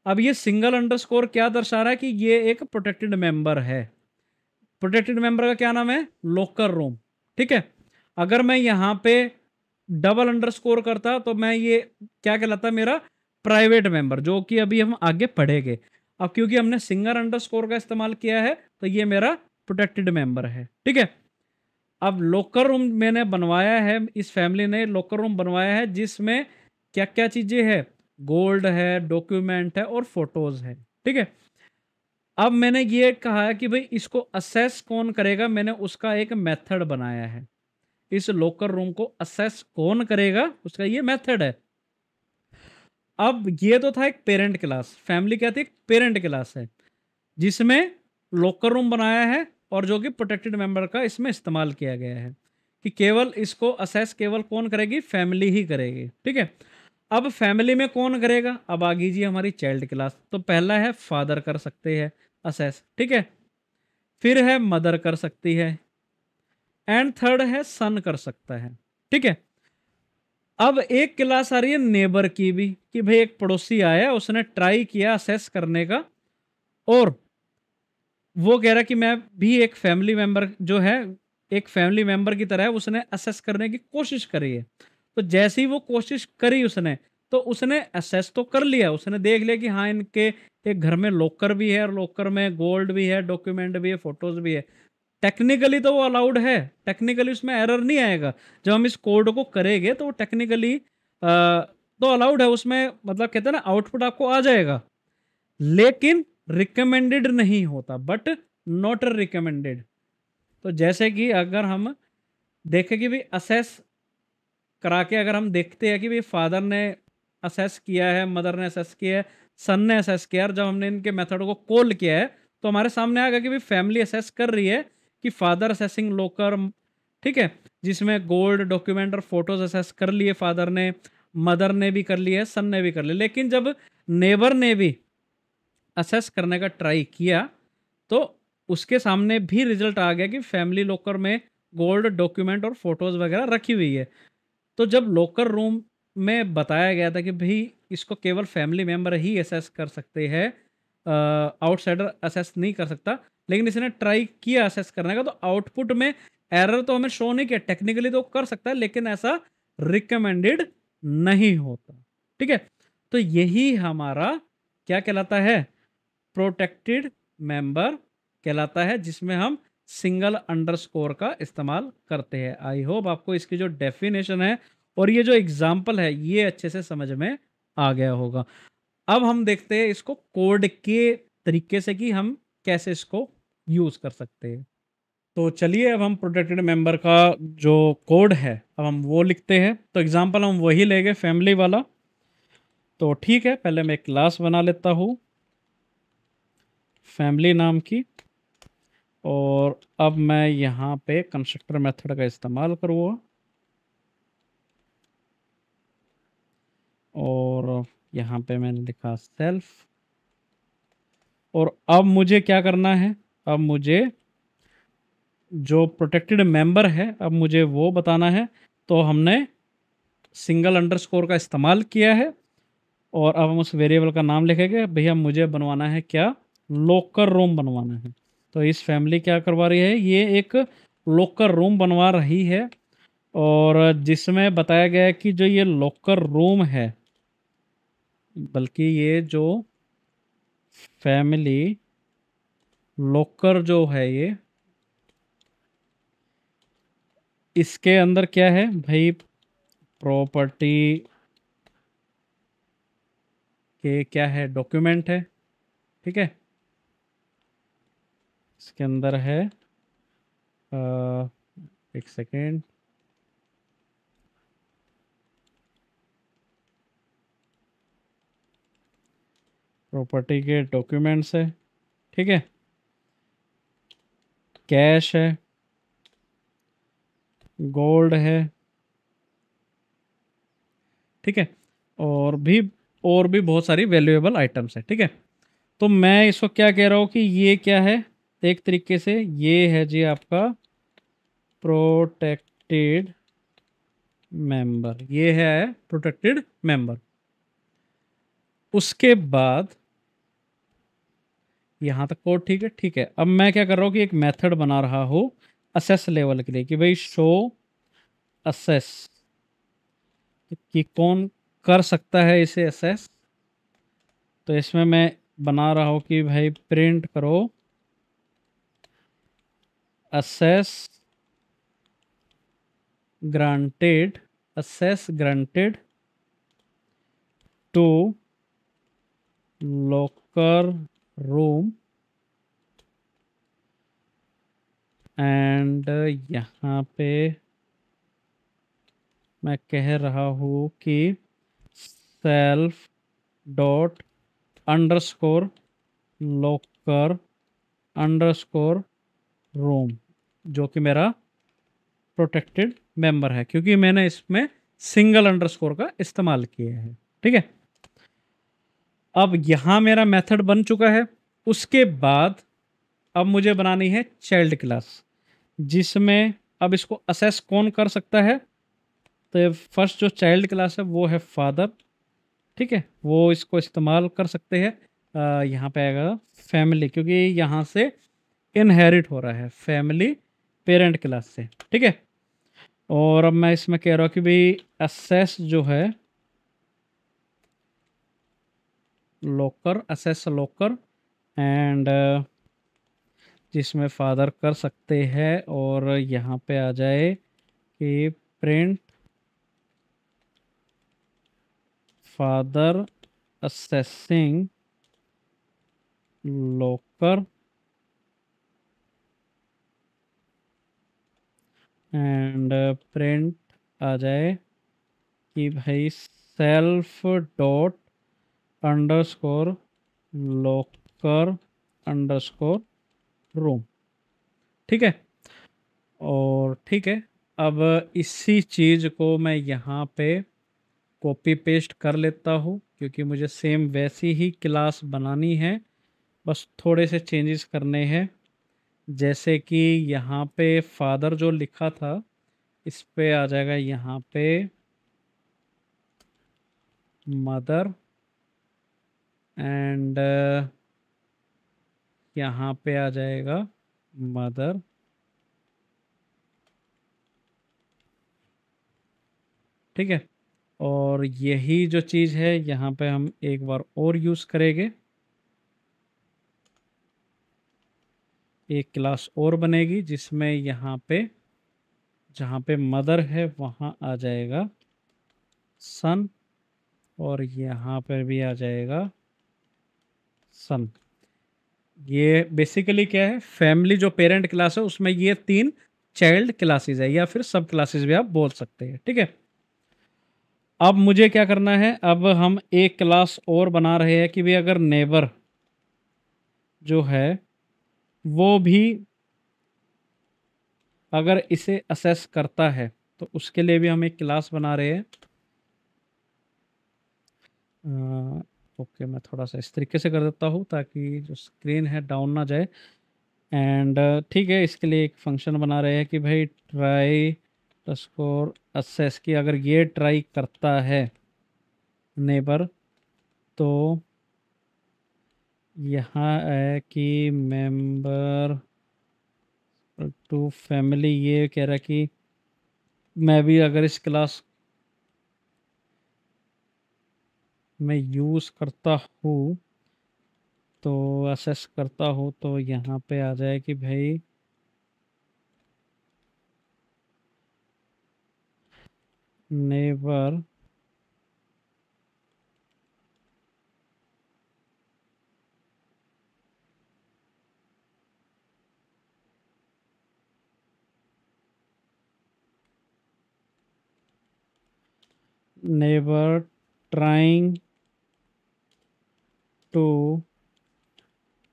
अब ये सिंगल अंडरस्कोर क्या दर्शा रहा है कि ये एक प्रोटेक्टेड मेंबर है। प्रोटेक्टेड मेंबर का क्या नाम है, लॉकर रूम, ठीक है। अगर मैं यहाँ पे डबल अंडरस्कोर करता तो मैं ये क्या कहलाता, मेरा प्राइवेट मेंबर, जो कि अभी हम आगे पढ़ेंगे। अब क्योंकि हमने सिंगल अंडरस्कोर का इस्तेमाल किया है तो ये मेरा प्रोटेक्टेड मेंबर है, ठीक है। अब लॉकर रूम मैंने बनवाया है, इस फैमिली ने लॉकर रूम बनवाया है जिसमें क्या क्या चीजें हैं, गोल्ड है, डॉक्यूमेंट है और फोटोज है, ठीक है। अब मैंने ये कहा है कि भाई इसको असेस कौन करेगा, मैंने उसका एक मेथड बनाया है। इस लॉकर रूम को असेस कौन करेगा उसका ये मेथड है। अब ये तो था एक पेरेंट क्लास, फैमिली क्या थी, एक पेरेंट क्लास है जिसमें लॉकर रूम बनाया है और जो कि प्रोटेक्टेड मेंबर का इसमें इस्तेमाल किया गया है कि केवल इसको असेस केवल कौन करेगी, फैमिली ही करेगी, ठीक है। अब फैमिली में कौन करेगा, अब आ गई जी हमारी चाइल्ड क्लास। तो पहला है फादर कर सकते हैं असेस, ठीक है। फिर है मदर कर सकती है, एंड थर्ड है सन कर सकता है, ठीक है। अब एक क्लास आ रही है नेबर की भी, कि भाई एक पड़ोसी आया, उसने ट्राई किया असेस करने का और वो कह रहा कि मैं भी एक फैमिली मेंबर जो है, एक फैमिली मेंबर की तरह है, उसने असेस करने की कोशिश करी है। तो जैसे ही वो कोशिश करी उसने, तो उसने असेस तो कर लिया, उसने देख लिया कि हाँ इनके एक घर में लॉकर भी है और लॉकर में गोल्ड भी है, डॉक्यूमेंट भी है, फोटोज भी है। टेक्निकली तो वो अलाउड है, टेक्निकली उसमें एरर नहीं आएगा। जब हम इस कोड को करेंगे तो वो टेक्निकली तो अलाउड है, उसमें मतलब कहते हैं ना आउटपुट आपको आ जाएगा, लेकिन रिकमेंडेड नहीं होता, बट नॉट रिकमेंडेड। तो जैसे कि अगर हम देखें कि भाई असेस करा के अगर हम देखते हैं कि भाई फादर ने असेस किया है, मदर ने असेस किया है, सन ने असेस किया है, और जब हमने इनके मेथड को कॉल किया है तो हमारे सामने आ गया कि भाई फैमिली असेस कर रही है कि फादर असेसिंग लोकर, ठीक है, जिसमें गोल्ड डॉक्यूमेंट और फोटोज असेस कर लिए फादर ने, मदर ने भी कर लिए, सन ने भी कर लिया। लेकिन जब नेबर ने भी असेस करने का ट्राई किया तो उसके सामने भी रिजल्ट आ गया कि फैमिली लॉकर में गोल्ड डॉक्यूमेंट और फोटोज वगैरह रखी हुई है। तो जब लॉकर रूम में बताया गया था कि भाई इसको केवल फैमिली मेंबर ही असेस कर सकते हैं, आउटसाइडर असेस नहीं कर सकता, लेकिन इसने ट्राई किया असेस करने का, तो आउटपुट में एरर तो हमें शो नहीं किया, टेक्निकली तो कर सकता है लेकिन ऐसा रिकमेंडेड नहीं होता, ठीक है। तो यही हमारा क्या कहलाता है, प्रोटेक्टेड मेंबर कहलाता है, जिसमें हम सिंगल अंडरस्कोर का इस्तेमाल करते हैं। आई होप आपको इसकी जो डेफिनेशन है और ये जो एग्जाम्पल है ये अच्छे से समझ में आ गया होगा। अब हम देखते हैं इसको कोड के तरीके से कि हम कैसे इसको यूज कर सकते हैं। तो चलिए अब हम प्रोटेक्टेड मेंबर का जो कोड है अब हम वो लिखते हैं। तो एग्जाम्पल हम वही लेंगे फैमिली वाला। तो ठीक है, पहले मैं एक क्लास बना लेता हूँ फैमिली नाम की, और अब मैं यहाँ पे कंस्ट्रक्टर मेथड का इस्तेमाल करूँगा और यहाँ पे मैंने लिखा सेल्फ। और अब मुझे क्या करना है, अब मुझे जो प्रोटेक्टेड मेंबर है अब मुझे वो बताना है। तो हमने सिंगल अंडरस्कोर का इस्तेमाल किया है और अब हम उस वेरिएबल का नाम लिखेंगे। भैया मुझे बनवाना है क्या, लॉकर रूम बनवाना है। तो इस फैमिली क्या करवा रही है, ये एक लॉकर रूम बनवा रही है, और जिसमें बताया गया है कि जो ये लॉकर रूम है, बल्कि ये जो फैमिली लॉकर जो है ये, इसके अंदर क्या है भाई, प्रॉपर्टी के क्या है, डॉक्यूमेंट है, ठीक है। इसके अंदर है एक सेकेंड, प्रॉपर्टी के डॉक्यूमेंट्स है, ठीक है, कैश है, गोल्ड है, ठीक है, और भी बहुत सारी वैल्यूएबल आइटम्स है, ठीक है। तो मैं इसको क्या कह रहा हूँ कि ये क्या है, एक तरीके से ये है जी आपका प्रोटेक्टेड मेंबर, ये है प्रोटेक्टेड मेंबर। उसके बाद यहां तक कोड ठीक है, ठीक है। अब मैं क्या कर रहा हूं कि एक मेथड बना रहा हूं असेस लेवल के लिए कि भाई शो असेस, कि कौन कर सकता है इसे असेस। तो इसमें मैं बना रहा हूं कि भाई प्रिंट करो access granted, access granted to locker room and यहाँ पे मैं कह रहा हूँ कि self dot underscore locker underscore room, जो कि मेरा प्रोटेक्टेड मेंबर है, क्योंकि मैंने इसमें सिंगल अंडरस्कोर का इस्तेमाल किया है। ठीक है, अब यहां मेरा मेथड बन चुका है। उसके बाद अब मुझे बनानी है चाइल्ड क्लास, जिसमें अब इसको असेस कौन कर सकता है। तो फर्स्ट जो चाइल्ड क्लास है वो है फादर। ठीक है, वो इसको इस्तेमाल कर सकते हैं। यहाँ पे आएगा फैमिली, क्योंकि यहाँ से इनहेरिट हो रहा है फैमिली पेरेंट क्लास से। ठीक है, और अब मैं इसमें कह रहा हूँ कि भाई असेस जो है लॉकर, असेस लॉकर एंड जिसमें फादर कर सकते हैं, और यहाँ पे आ जाए कि print father accessing locker and print आ जाए कि भाई self dot underscore locker underscore room. ठीक है, और ठीक है, अब इसी चीज़ को मैं यहाँ पे कॉपी पेस्ट कर लेता हूँ, क्योंकि मुझे सेम वैसी ही क्लास बनानी है, बस थोड़े से चेंजेस करने हैं। जैसे कि यहाँ पे फादर जो लिखा था इस पे आ जाएगा यहाँ पे मदर एंड यहाँ पे आ जाएगा मदर। ठीक है, और यही जो चीज़ है यहाँ पे हम एक बार और यूज़ करेंगे। एक क्लास और बनेगी जिसमें यहाँ पे जहाँ पे मदर है वहाँ आ जाएगा सन, और यहाँ पर भी आ जाएगा सन। ये बेसिकली क्या है, फैमिली जो पेरेंट क्लास है उसमें ये तीन चाइल्ड क्लासेस है, या फिर सब क्लासेस भी आप बोल सकते हैं। ठीक है, अब मुझे क्या करना है, अब हम एक क्लास और बना रहे हैं कि भी अगर नेबर जो है वो भी अगर इसे असेस करता है तो उसके लिए भी हम एक क्लास बना रहे हैं। ओके, मैं थोड़ा सा इस तरीके से कर देता हूँ ताकि जो स्क्रीन है डाउन ना जाए। एंड ठीक है, इसके लिए एक फंक्शन बना रहे हैं कि भाई ट्राई स्कोर असेस, की अगर ये ट्राई करता है नेबर, तो यहाँ है कि मेंबर टू फैमिली, ये कह रहा है कि मैं भी अगर इस क्लास में यूज़ करता हूँ तो असेस करता हूँ, तो यहाँ पे आ जाए कि भाई neighbour neighbour trying to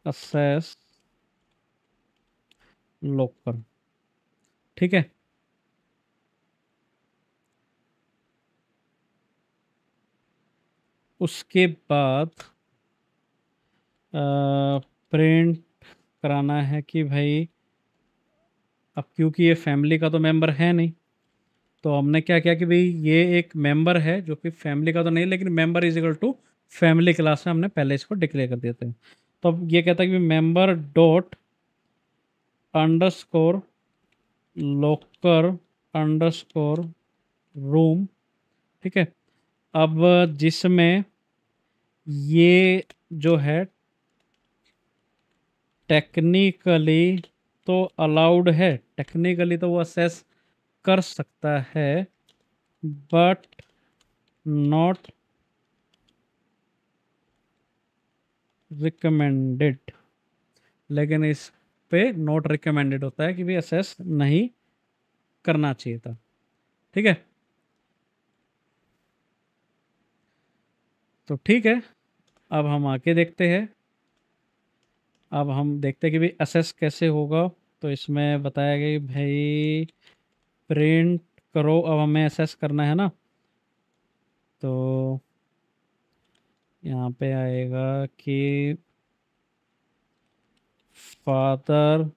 access local. ठीक है, उसके बाद प्रिंट कराना है कि भाई अब क्योंकि ये फैमिली का तो मेंबर है नहीं, तो हमने क्या किया कि भाई ये एक मेंबर है जो कि फैमिली का तो नहीं, लेकिन member is equal to family class में हमने पहले इसको डिक्लेयर कर देते हैं। तो अब ये कहता है कि मेंबर डॉट अंडरस्कोर लोकर अंडरस्कोर रूम, ठीक है। अब जिसमें ये जो है टेक्निकली तो अलाउड है, टेक्निकली तो वो असेस कर सकता है, बट नॉट रिकमेंडेड, लेकिन इस पे नॉट रिकमेंडेड होता है कि भी असेस नहीं करना चाहिए था, ठीक है। तो ठीक है, अब हम आके देखते हैं। अब हम देखते हैं कि भाई असेस कैसे होगा। तो इसमें बताया गया कि भाई प्रिंट करो, अब हमें असेस करना है ना, तो यहाँ पे आएगा कि फादर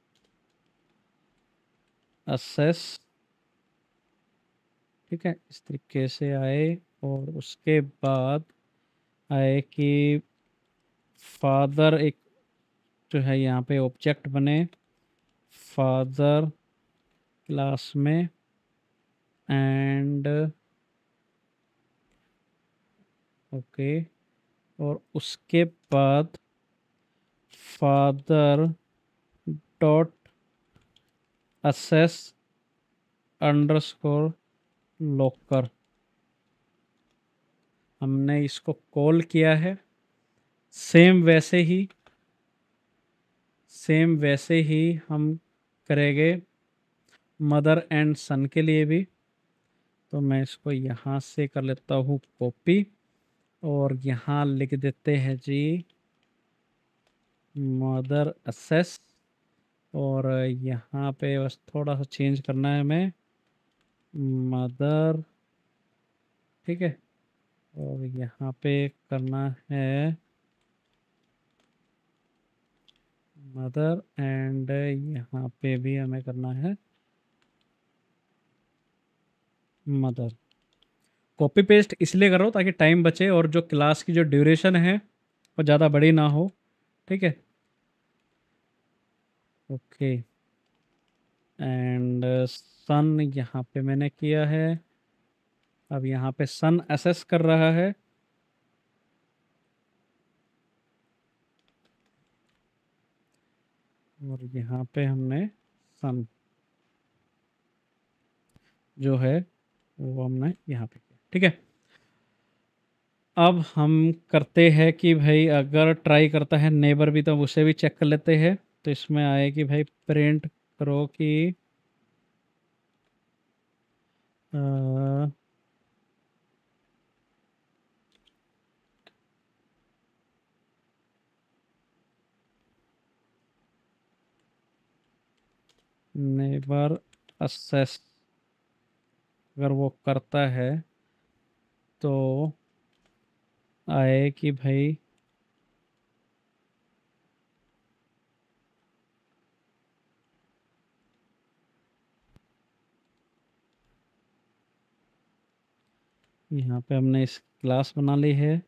असेस, ठीक है, इस तरीके से आए। और उसके बाद आए कि फादर एक जो है यहाँ पे ऑब्जेक्ट बने फादर क्लास में, एंड ओके, और उसके बाद फादर डॉट असेस अंडरस्कोर लोकर, हमने इसको कॉल किया है। सेम वैसे ही हम करेंगे मदर एंड सन के लिए भी। तो मैं इसको यहाँ से कर लेता हूँ कॉपी, और यहाँ लिख देते हैं जी मदर असेस, और यहाँ पे बस थोड़ा सा चेंज करना है हमें, मदर, ठीक है। और यहाँ पे करना है मदर, एंड यहाँ पे भी हमें करना है मदर। कॉपी पेस्ट इसलिए कर रहा हूँ ताकि टाइम बचे और जो क्लास की जो ड्यूरेशन है वो ज़्यादा बड़ी ना हो, ठीक है। ओके, एंड सन यहाँ पे मैंने किया है। अब यहाँ पे सन असेस कर रहा है, और यहाँ पे हमने सन जो है वो हमने यहाँ पे किया, ठीक है। अब हम करते हैं कि भाई अगर ट्राई करता है नेबर भी तो उसे भी चेक कर लेते हैं। तो इसमें आए कि भाई प्रिंट करो कि नेबर असेस, अगर वो करता है तो आए कि भाई यहाँ पे हमने इस क्लास बना ली है,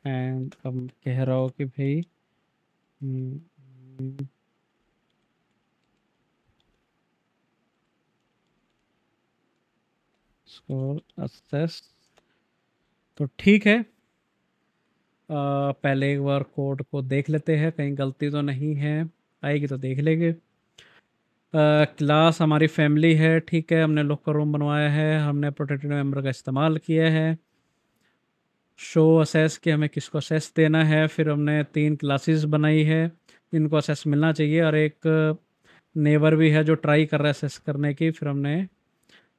एंड अब कह रहा हो कि भाई स्कोर असेस, तो ठीक है। पहले एक बार कोड को देख लेते हैं, कहीं गलती तो नहीं है, आएगी तो देख लेंगे। क्लास हमारी फैमिली है, ठीक है, हमने लॉकर रूम बनवाया है, हमने प्रोटेक्टेड मेंबर का इस्तेमाल किया है। शो असेस कि हमें किसको असेस देना है, फिर हमने 3 क्लासेस बनाई है जिनको असेस मिलना चाहिए, और एक नेबर भी है जो ट्राई कर रहा है असेस करने की। फिर हमने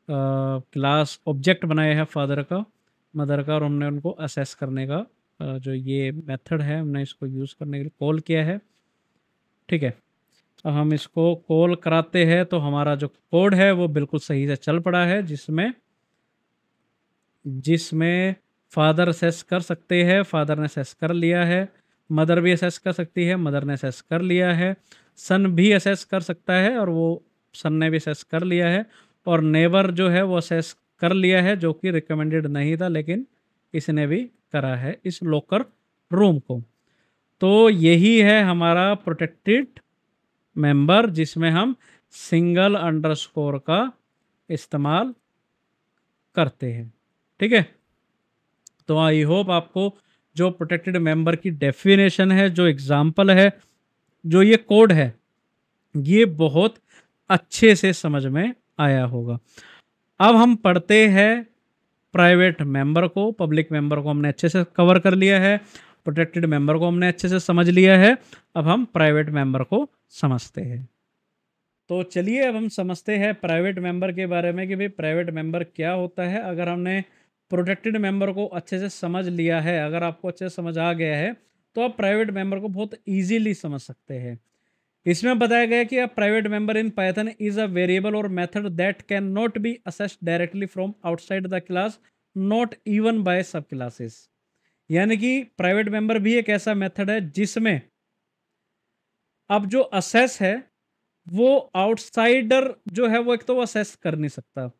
क्लास ऑब्जेक्ट बनाया है फादर का मदर का, और हमने उनको असेस करने का जो ये मेथड है हमने इसको यूज़ करने के लिए कॉल किया है, ठीक है। अब हम इसको कॉल कराते हैं तो हमारा जो कोड है वो बिल्कुल सही से चल पड़ा है, जिसमें फादर असेस कर सकते हैं, फादर ने असेस कर लिया है। मदर भी असेस कर सकती है, मदर ने असेस कर लिया है। सन भी असेस कर सकता है और वो सन ने भी असेस कर लिया है। और नेबर जो है वो असेस कर लिया है, जो कि रिकमेंडेड नहीं था, लेकिन इसने भी करा है इस लॉकर रूम को। तो यही है हमारा प्रोटेक्टेड मेंबर, जिसमें हम सिंगल अंडरस्कोर का इस्तेमाल करते हैं। ठीक है, तो आई होप आपको जो प्रोटेक्टेड मेंबर की डेफिनेशन है, जो एग्जाम्पल है, जो ये कोड है, ये बहुत अच्छे से समझ में आया होगा। अब हम पढ़ते हैं प्राइवेट मेंबर को। पब्लिक मेंबर को हमने अच्छे से कवर कर लिया है, प्रोटेक्टेड मेंबर को हमने अच्छे से समझ लिया है। अब हम प्राइवेट मेंबर को समझते हैं। तो चलिए अब हम समझते हैं प्राइवेट मेंबर के बारे में कि भाई प्राइवेट मेंबर क्या होता है। अगर हमने प्रोटेक्टेड मेंबर को अच्छे से समझ लिया है, अगर आपको अच्छे से समझ आ गया है, तो आप प्राइवेट मेंबर को बहुत इजीली समझ सकते हैं। इसमें बताया गया कि a private member in Python is a variable और method that can not be accessed directly from outside the class, not even by subclasses. यानी कि प्राइवेट मेंबर भी एक ऐसा मेथड है जिसमें अब जो असेस है वो आउटसाइडर जो है वो एक तो वो असेस कर नहीं सकता।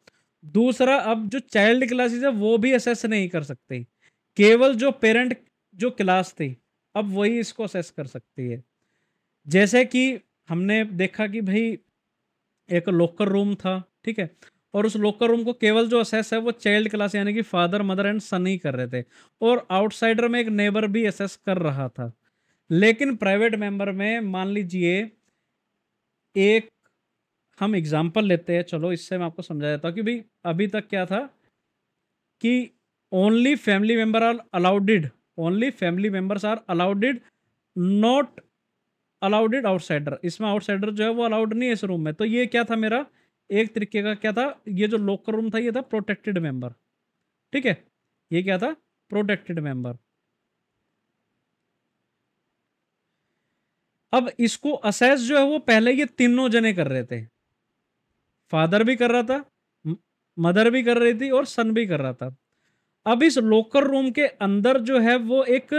दूसरा, अब जो चाइल्ड क्लासेस है वो भी असेस नहीं कर सकते। केवल जो पेरेंट जो क्लास थी, अब वही इसको असेस कर सकती है। जैसे कि हमने देखा कि भाई एक लॉकर रूम था, ठीक है, और उस लॉकर रूम को केवल जो असेस है वो चाइल्ड क्लास यानी कि फादर मदर एंड सन ही कर रहे थे, और आउटसाइडर में एक नेबर भी असेस कर रहा था। लेकिन प्राइवेट मेंबर में मान लीजिए एक हम एग्जाम्पल लेते हैं, चलो इससे मैं आपको समझा देता हूँ कि भाई अभी तक क्या था कि only family member are allowed, only family members are allowed, not allowed outsider. इसमें आउटसाइडर जो है वो अलाउड नहीं है इस रूम में। तो ये क्या था मेरा एक तरीके का क्या था, ये जो लॉकर रूम था ये था प्रोटेक्टेड मेंबर। ठीक है, ये क्या था, प्रोटेक्टेड मेंबर। अब इसको असेस जो है वो पहले ये तीनों जने कर रहे थे, फादर भी कर रहा था, मदर भी कर रही थी और सन भी कर रहा था। अब इस लॉकर रूम के अंदर जो है वो एक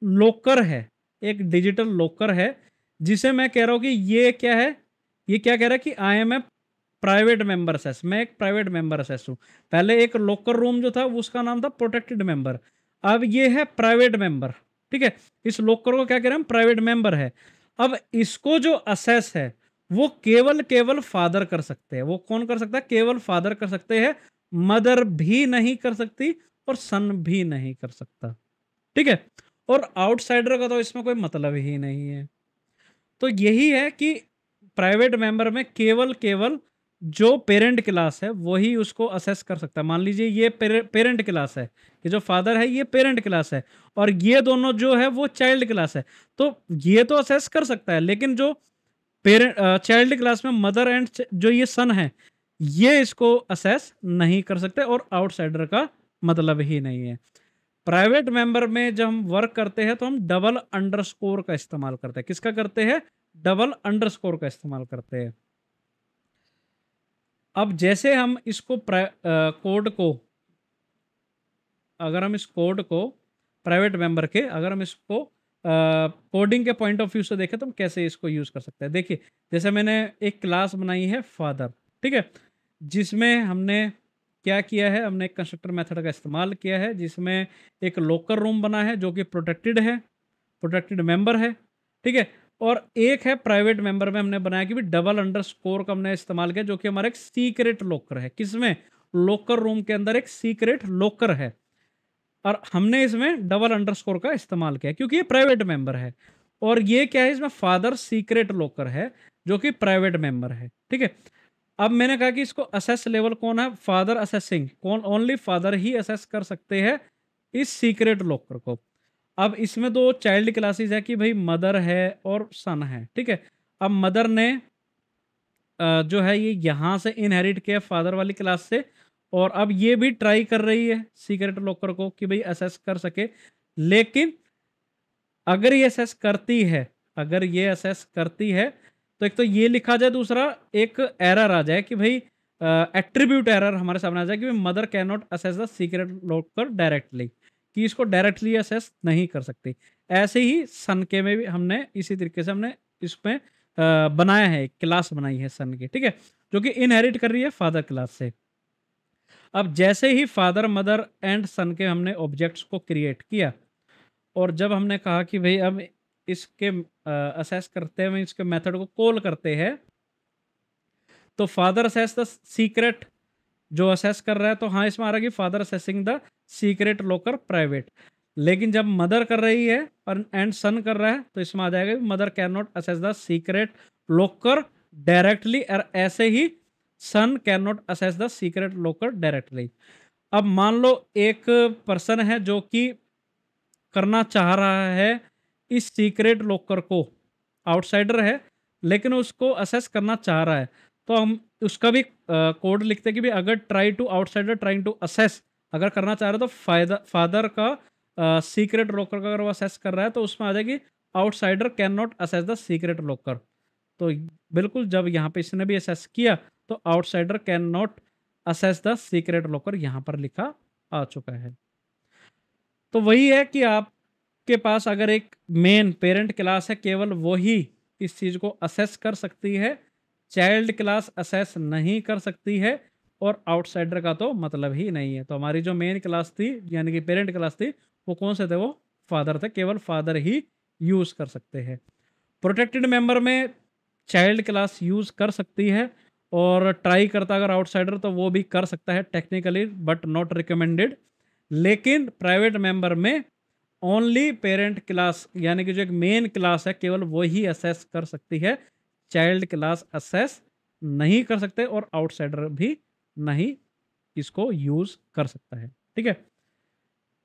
लॉकर है, एक डिजिटल लॉकर है, जिसे मैं कह रहा हूं कि ये क्या है, ये क्या कह रहा है कि I am a private member access, मैं एक प्राइवेट मेंबर असेस हूं। पहले एक लॉकर रूम जो था उसका नाम था प्रोटेक्टेड मेंबर, अब ये है प्राइवेट मेंबर। ठीक है, इस लॉकर को क्या कह रहे हैं हम, प्राइवेट मेंबर है। अब इसको जो असेस है वो केवल केवल फादर कर सकते हैं। वो कौन कर सकता है, केवल फादर कर सकते हैं, मदर भी नहीं कर सकती और सन भी नहीं कर सकता। ठीक है, और आउटसाइडर का तो इसमें कोई मतलब ही नहीं है। तो यही है कि प्राइवेट मेंबर में केवल केवल जो पेरेंट क्लास है वही उसको असेस कर सकता है। मान लीजिए ये पेरेंट क्लास है, कि जो फादर है ये पेरेंट क्लास है, और ये दोनों जो है वो चाइल्ड क्लास है। तो ये तो असेस कर सकता है, लेकिन जो पेरेंट चाइल्ड क्लास में मदर एंड जो ये सन है, ये इसको असेस नहीं कर सकते, और आउटसाइडर का मतलब ही नहीं है। प्राइवेट मेंबर में जब हम वर्क करते हैं तो हम डबल अंडरस्कोर का इस्तेमाल करते हैं। किसका करते हैं, डबल अंडरस्कोर का इस्तेमाल करते हैं। अब जैसे हम इसको कोड को, अगर हम इस कोड को प्राइवेट मेंबर के, अगर हम इसको कोडिंग के पॉइंट ऑफ व्यू से देखें तो हम कैसे इसको यूज कर सकते हैं। देखिए, जैसे मैंने एक क्लास बनाई है फादर, ठीक है, जिसमें हमने क्या किया है, हमने एक कंस्ट्रक्टर मेथड का इस्तेमाल किया है, जिसमें एक लॉकर रूम बना है जो कि प्रोटेक्टेड है, प्रोटेक्टेड मेंबर है। ठीक है, और एक है प्राइवेट मेंबर में हमने बनाया कि भी डबल अंडरस्कोर का हमने इस्तेमाल किया, जो कि हमारा एक सीक्रेट लॉकर है। किसमें, लॉकर रूम के अंदर एक सीक्रेट लॉकर है, और हमने इसमें डबल अंडरस्कोर का इस्तेमाल किया क्योंकि ये प्राइवेट मेंबर है। और ये क्या है, इसमें फादर सीक्रेट लॉकर है जो कि प्राइवेट मेंबर है। ठीक है, अब मैंने कहा कि इसको असेस लेवल कौन है, फादर असेसिंग, कौन, ओनली फादर ही असेस कर सकते हैं इस सीक्रेट लॉकर को। अब इसमें दो चाइल्ड क्लासेस है कि भाई मदर है और सन है। ठीक है, अब मदर ने जो है ये यहाँ से इनहेरिट किया फादर वाली क्लास से, और अब ये भी ट्राई कर रही है सीक्रेट लॉकर को कि भाई असेस कर सके। लेकिन अगर ये असेस करती है, अगर ये असेस करती है, तो एक तो ये लिखा जाए, दूसरा एक एरर आ जाए कि भाई एट्रीब्यूट एरर हमारे सामने आ जाए कि mother can not access the secret locker directly, कि इसको डायरेक्टली असेस नहीं कर सकती। ऐसे ही सन के में भी हमने इसी तरीके से हमने इसमें बनाया है, एक क्लास बनाई है सन की, ठीक है, जो कि इनहेरिट कर रही है फादर क्लास से। अब जैसे ही फादर मदर एंड सन के हमने ऑब्जेक्ट्स को क्रिएट किया, और जब हमने कहा कि भाई अब इसके असेस करते हैं, इसके मेथड को कॉल करते हैं, तो फादर असेस द सीक्रेट जो असेस कर रहा है, तो हाँ इसमें आ रहा है कि father assessing the secret locker private. लेकिन जब मदर कर रही है और एंड सन कर रहा है, तो इसमें आ जाएगा mother can not access the secret locker directly, और ऐसे ही son can not access the secret locker directly. अब मान लो एक पर्सन है जो कि करना चाह रहा है इस सीक्रेट लॉकर को, आउटसाइडर है लेकिन उसको असेस करना चाह रहा है, तो हम उसका भी कोड लिखते हैं कि भाई अगर try to outsider trying to access, अगर करना चाह रहे हो तो फादर का सीक्रेट लॉकर का अगर वो असेस कर रहा है, तो उसमें आ जाएगी outsider can not access the secret locker. तो बिल्कुल जब यहाँ पे इसने भी असेस किया, तो outsider can not access the secret locker यहाँ पर लिखा आ चुका है। तो वही है कि आपके पास अगर एक मेन पेरेंट क्लास है, केवल वही इस चीज को असेस कर सकती है, चाइल्ड क्लास असेस नहीं कर सकती है, और आउटसाइडर का तो मतलब ही नहीं है। तो हमारी जो मेन क्लास थी यानी कि पेरेंट क्लास थी, वो कौन से थे? वो फादर थे, केवल फादर ही यूज कर सकते हैं। प्रोटेक्टेड मेंबर में चाइल्ड क्लास यूज कर सकती है, और ट्राई करता अगर आउटसाइडर तो वो भी कर सकता है टेक्निकली, बट नॉट रिकमेंडेड। लेकिन प्राइवेट मेंबर में ओनली पेरेंट क्लास यानी कि जो एक मेन क्लास है, केवल वही असेस कर सकती है, चाइल्ड क्लास असेस नहीं कर सकते, और आउटसाइडर भी नहीं इसको यूज कर सकता है। ठीक है,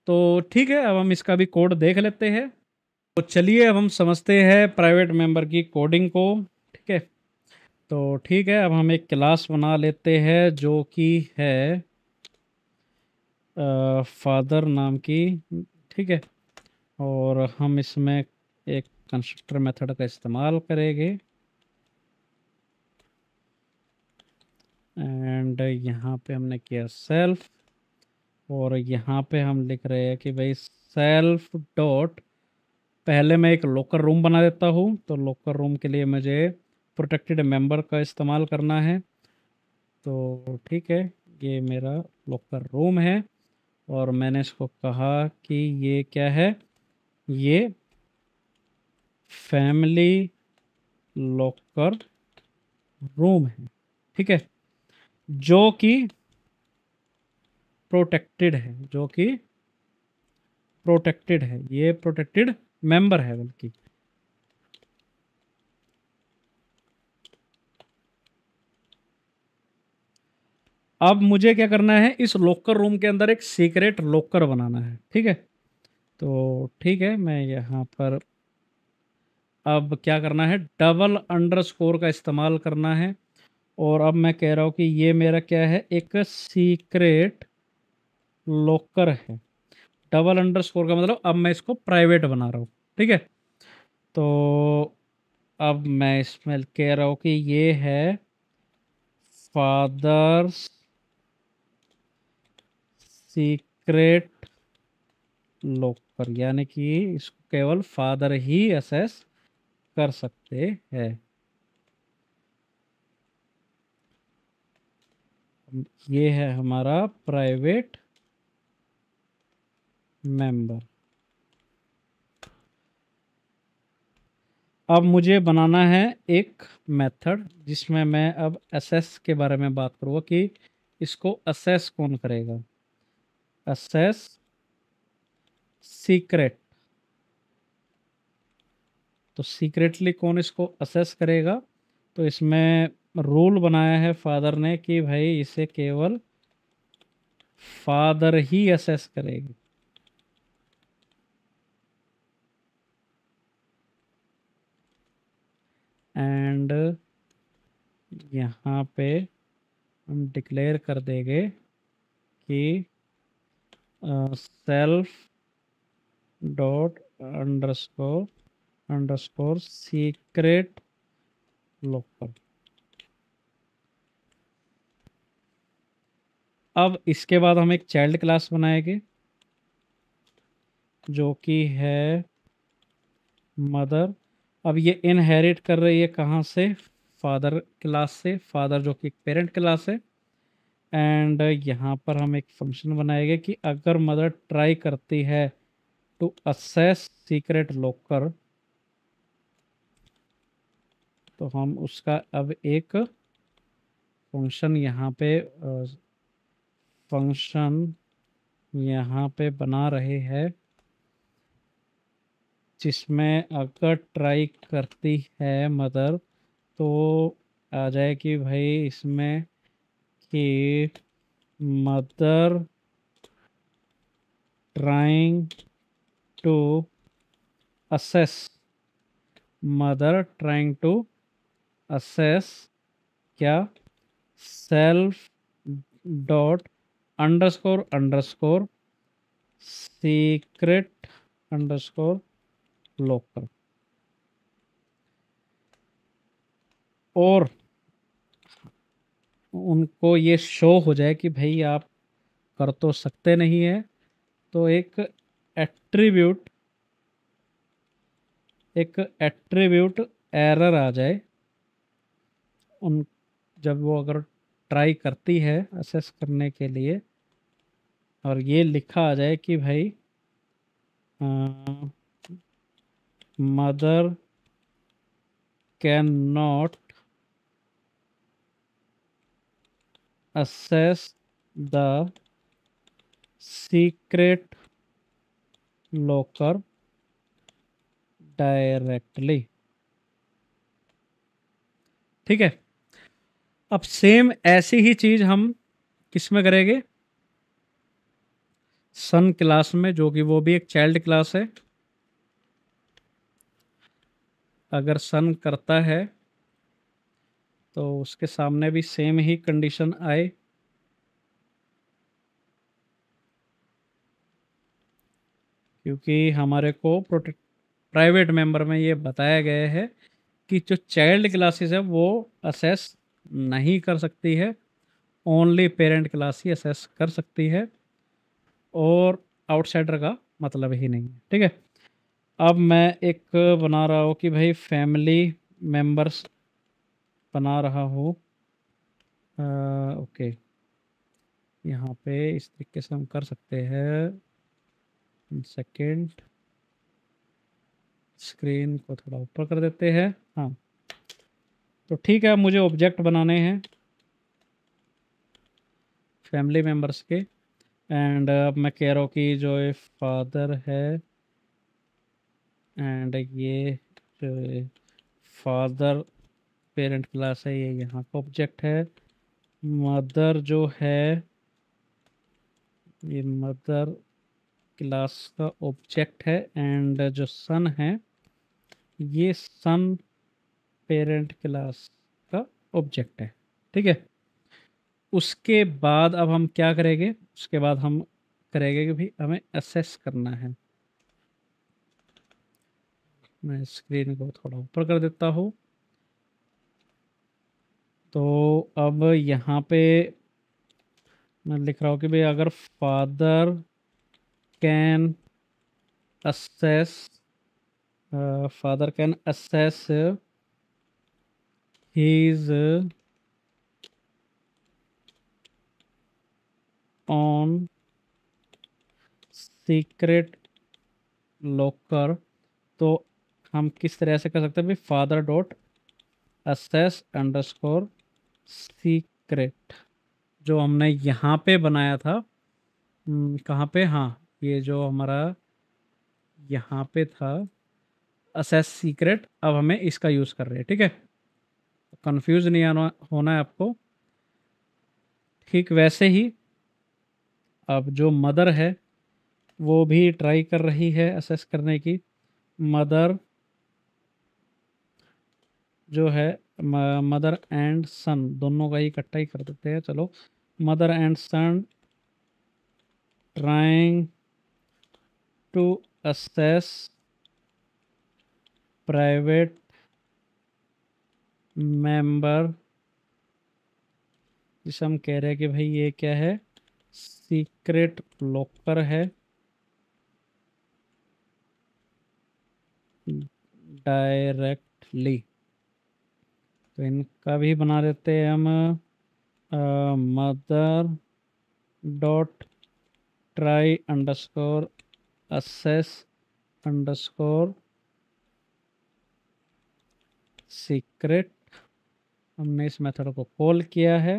तो ठीक है, अब हम इसका भी कोड देख लेते हैं। तो चलिए अब हम समझते हैं प्राइवेट मेंबर की कोडिंग को। ठीक है, तो ठीक है, अब हम एक क्लास बना लेते हैं जो कि है फादर नाम की। ठीक है, और हम इसमें एक कंस्ट्रक्टर मेथड का इस्तेमाल करेंगे, एंड यहाँ पे हमने किया सेल्फ, और यहाँ पे हम लिख रहे हैं कि भाई सेल्फ डॉट, पहले मैं एक लॉकर रूम बना देता हूँ। तो लॉकर रूम के लिए मुझे प्रोटेक्टेड मेंबर का इस्तेमाल करना है। तो ठीक है, ये मेरा लॉकर रूम है, और मैंने इसको कहा कि ये क्या है, ये फैमिली लॉकर रूम है। ठीक है, जो कि प्रोटेक्टेड है, जो कि प्रोटेक्टेड है, ये प्रोटेक्टेड मेंबर है बल्कि। अब मुझे क्या करना है, इस लॉकर रूम के अंदर एक सीक्रेट लॉकर बनाना है। ठीक है, तो ठीक है, मैं यहाँ पर अब क्या करना है, डबल अंडरस्कोर का इस्तेमाल करना है, और अब मैं कह रहा हूँ कि ये मेरा क्या है, एक सीक्रेट लॉकर है। डबल अंडरस्कोर का मतलब अब मैं इसको प्राइवेट बना रहा हूँ। ठीक है, तो अब मैं इसमें कह रहा हूँ कि ये है फादर्स सीक्रेट लॉकर, यानी कि इसको केवल फादर ही असेस कर सकते हैं। ये है हमारा प्राइवेट मेंबर। अब मुझे बनाना है एक मेथड जिसमें मैं अब असेस के बारे में बात करूँगा कि इसको असेस कौन करेगा। असेस सीक्रेट, तो सीक्रेटली कौन इसको असेस करेगा, तो इसमें रूल बनाया है फादर ने कि भाई इसे केवल फादर ही असेस करेगी। एंड यहाँ पे हम डिक्लेयर कर देंगे कि self dot underscore underscore secret locker. अब इसके बाद हम एक चाइल्ड क्लास बनाएंगे जो कि है मदर। अब ये इनहेरिट कर रही है कहाँ से? फादर क्लास से, फादर जो कि एक पेरेंट क्लास है। एंड यहाँ पर हम एक फंक्शन बनाएंगे कि अगर मदर ट्राई करती है टू असेस सीक्रेट लॉकर, तो हम उसका अब एक फंक्शन यहाँ पे बना रहे हैं, जिसमें अगर ट्राई करती है मदर तो आ जाए कि भाई इसमें कि mother trying to access mother trying to access क्या? Self dot underscore underscore secret underscore local. और उनको ये शो हो जाए कि भाई आप कर तो सकते नहीं है, तो एट्रीब्यूट एक एट्रीब्यूट एरर आ जाए उन जब वो अगर ट्राई करती है असेस करने के लिए, और ये लिखा आ जाए कि भाई mother can not assess the secret locker directly। ठीक है। अब सेम ऐसी ही चीज हम किस में करेंगे? सन क्लास में, जो कि वो भी एक चाइल्ड क्लास है। अगर सन करता है तो उसके सामने भी सेम ही कंडीशन आए, क्योंकि हमारे को प्राइवेट मेंबर में ये बताया गया है कि जो चाइल्ड क्लासेस है वो असेस नहीं कर सकती है, ओनली पेरेंट क्लास ही असेस कर सकती है, और आउटसाइडर का मतलब ही नहीं है। ठीक है। अब मैं एक बना रहा हूँ कि भाई फैमिली मेंबर्स बना रहा हूँ। ओके, यहाँ पे इस तरीके से हम कर सकते हैं। सेकंड, स्क्रीन को थोड़ा ऊपर कर देते हैं। हाँ, तो ठीक है, मुझे ऑब्जेक्ट बनाने हैं फैमिली मेंबर्स के। एंड अब मैं कह रहा हूँ कि जो ये फादर है, एंड ये जो फादर पेरेंट क्लास है, ये यहाँ का ऑब्जेक्ट है। मदर जो है, ये मदर क्लास का ऑब्जेक्ट है। एंड जो सन है, ये सन पेरेंट क्लास का ऑब्जेक्ट है। ठीक है। उसके बाद अब हम क्या करेंगे? उसके बाद हम करेंगे कि भाई हमें असेस करना है। मैं स्क्रीन को थोड़ा ऊपर कर देता हूँ। तो अब यहाँ पे मैं लिख रहा हूँ कि भाई अगर father can assess his own secret locker, तो हम किस तरह से कर सकते हैं? Father dot assess underscore secret, जो हमने यहाँ पे बनाया था। कहाँ पे? हाँ, ये जो हमारा यहाँ पे था असेस सीक्रेट, अब हमें इसका यूज़ कर रहे हैं। ठीक है, कंफ्यूज नहीं होना है आपको। ठीक वैसे ही अब जो मदर है वो भी ट्राई कर रही है असेस करने की। मदर जो है, मदर एंड सन दोनों का ही इकट्ठा ही कर देते हैं। चलो, mother and son trying to access private member, जिसे हम कह रहे हैं कि भाई ये क्या है? सीक्रेट लॉकर है डायरेक्टली, तो इनका भी बना देते हैं हम mother dot try underscore access underscore secret. हमने इस मेथड को कॉल किया है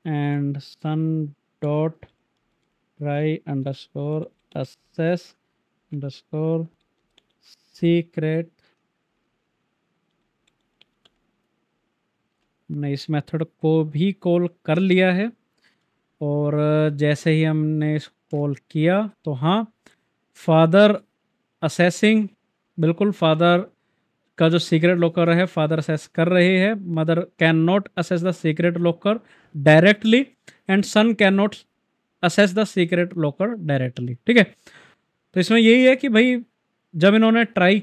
and son dot try underscore access underscore secret. हमने इस मेथड को भी कॉल कर लिया है और जैसे ही हमने इस कॉल किया तो हाँ, फादर असेसिंग, बिल्कुल फादर का जो सीक्रेट लॉकर है फादर असेस कर रहे हैं। Mother can not access the secret locker directly and son can not access the secret locker directly. ठीक है, तो इसमें यही है कि भाई जब इन्होंने ट्राई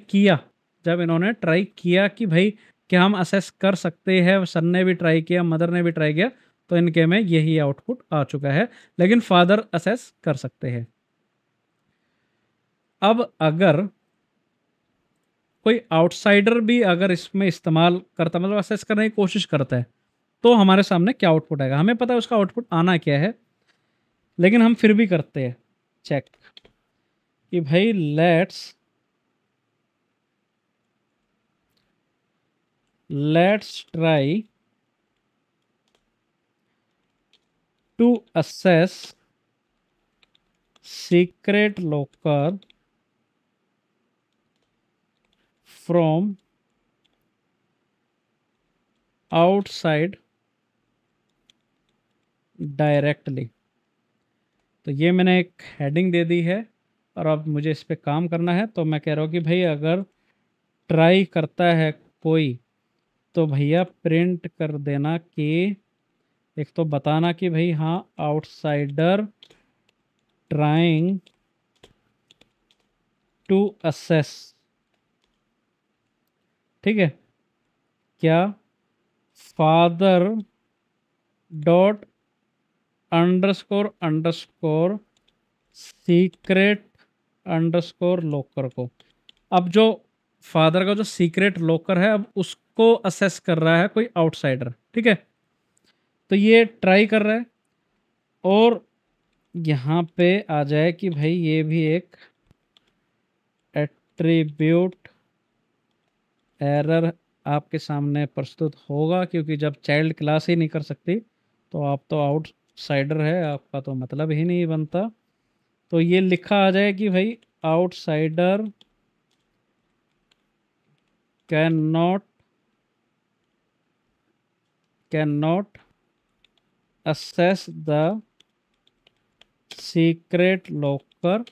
किया कि भाई क्या हम असेस कर सकते हैं, सन ने भी ट्राई किया, मदर ने भी ट्राई किया, तो इनके में यही आउटपुट आ चुका है, लेकिन फादर असेस कर सकते हैं। अब अगर कोई आउटसाइडर भी अगर इसमें इस्तेमाल करता, मतलब असेस करने की कोशिश करता है, तो हमारे सामने क्या आउटपुट आएगा। हमें पता है उसका आउटपुट आना क्या है, लेकिन हम फिर भी करते हैं चेक कि भाई let's try to access secret locker from outside directly. तो ये मैंने एक हेडिंग दे दी है और अब मुझे इस पे काम करना है। तो मैं कह रहा हूँ कि भाई अगर ट्राई करता है कोई तो भैया प्रिंट कर देना कि एक तो बताना कि भाई हाँ आउटसाइडर ट्राइंग टू असेस। ठीक है, क्या father dot underscore underscore secret underscore locker को, अब जो फादर का जो सीक्रेट लॉकर है अब उसको असेस कर रहा है कोई आउटसाइडर। ठीक है, तो ये ट्राई कर रहा है और यहाँ पे आ जाए कि भाई ये भी एक एट्रीब्यूट एरर आपके सामने प्रस्तुत होगा, क्योंकि जब चाइल्ड क्लास ही नहीं कर सकती तो आप तो आउटसाइडर है, आपका तो मतलब ही नहीं बनता। तो ये लिखा आ जाए कि भाई outsider can not access the secret locker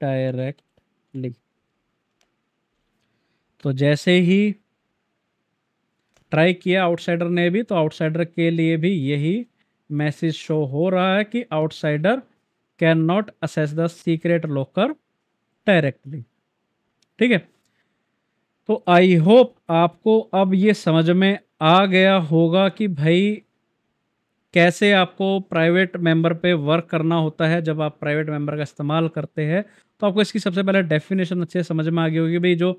directly. तो जैसे ही ट्राई किया आउटसाइडर ने भी, तो आउटसाइडर के लिए भी यही मैसेज शो हो रहा है कि outsider can not access the secret locker directly. ठीक है, तो आई होप आपको अब ये समझ में आ गया होगा कि भाई कैसे आपको प्राइवेट मेंबर पे वर्क करना होता है। जब आप प्राइवेट मेंबर का इस्तेमाल करते हैं तो आपको इसकी सबसे पहले डेफिनेशन अच्छे से समझ में आ गई होगी। भाई जो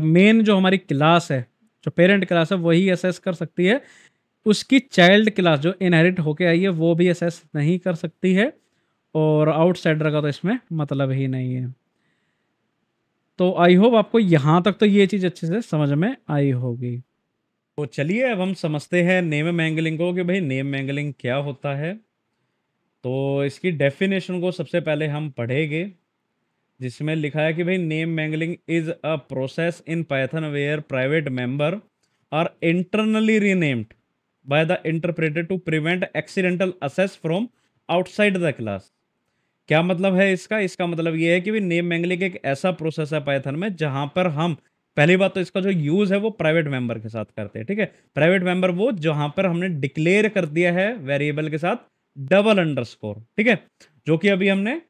मेन जो हमारी क्लास है, जो पेरेंट क्लास है, वही असेस कर सकती है, उसकी चाइल्ड क्लास जो इनहेरिट होके आई है वो भी असेस नहीं कर सकती है, और आउटसाइडर का तो इसमें मतलब ही नहीं है। तो आई होप आपको यहाँ तक तो ये चीज़ अच्छे से समझ में आई होगी। तो चलिए अब हम समझते हैं नेम मैंगलिंग को, कि भाई नेम मैंगलिंग क्या होता है। तो इसकी डेफिनेशन को सबसे पहले हम पढ़ेंगे, जिसमें लिखा है कि भाई name mangling is a process in Python where private member are internally renamed by the interpreter to prevent accidental access from outside the class. क्या मतलब है इसका? इसका मतलब ये है कि भी नेम मैंगलिंग एक ऐसा प्रोसेस है पाइथन में जहां पर हम, पहली बात तो इसका जो यूज है वो प्राइवेट मेंबर के साथ करते हैं। ठीक है, प्राइवेट मेंबर वो जहां पर हमने डिक्लेयर कर दिया है वेरिएबल के साथ डबल अंडरस्कोर। ठीक है, जो कि अभी हमने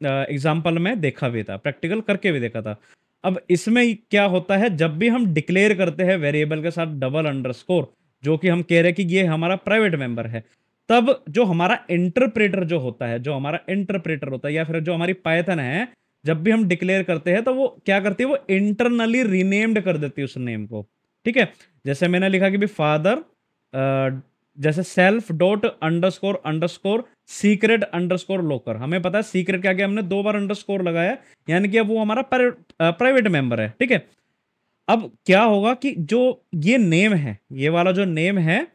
एग्जाम्पल में देखा भी था, प्रैक्टिकल करके भी देखा था। अब इसमें क्या होता है, जब भी हम डिक्लेयर करते हैं वेरिएबल के साथ डबल अंडरस्कोर, जो कि हम कह रहे हैं कि ये हमारा प्राइवेट मेंबर है, तब जो हमारा इंटरप्रेटर जो होता है, जो हमारा इंटरप्रेटर होता है या फिर जो हमारी पाइथन है, जब भी हम डिक्लेयर करते हैं तो वो क्या करती है, वो इंटरनली रीनेम्ड कर देती है उस नेम को। ठीक है, जैसे मैंने लिखा कि भी फादर, जैसे self dot underscore underscore secret underscore locker, हमें पता है सीक्रेट के आगे हमने 2 बार अंडरस्कोर लगाया, यानी कि अब वो हमारा प्राइवेट मेंबर है। ठीक है, अब क्या होगा कि जो ये नेम है, ये वाला जो नेम है,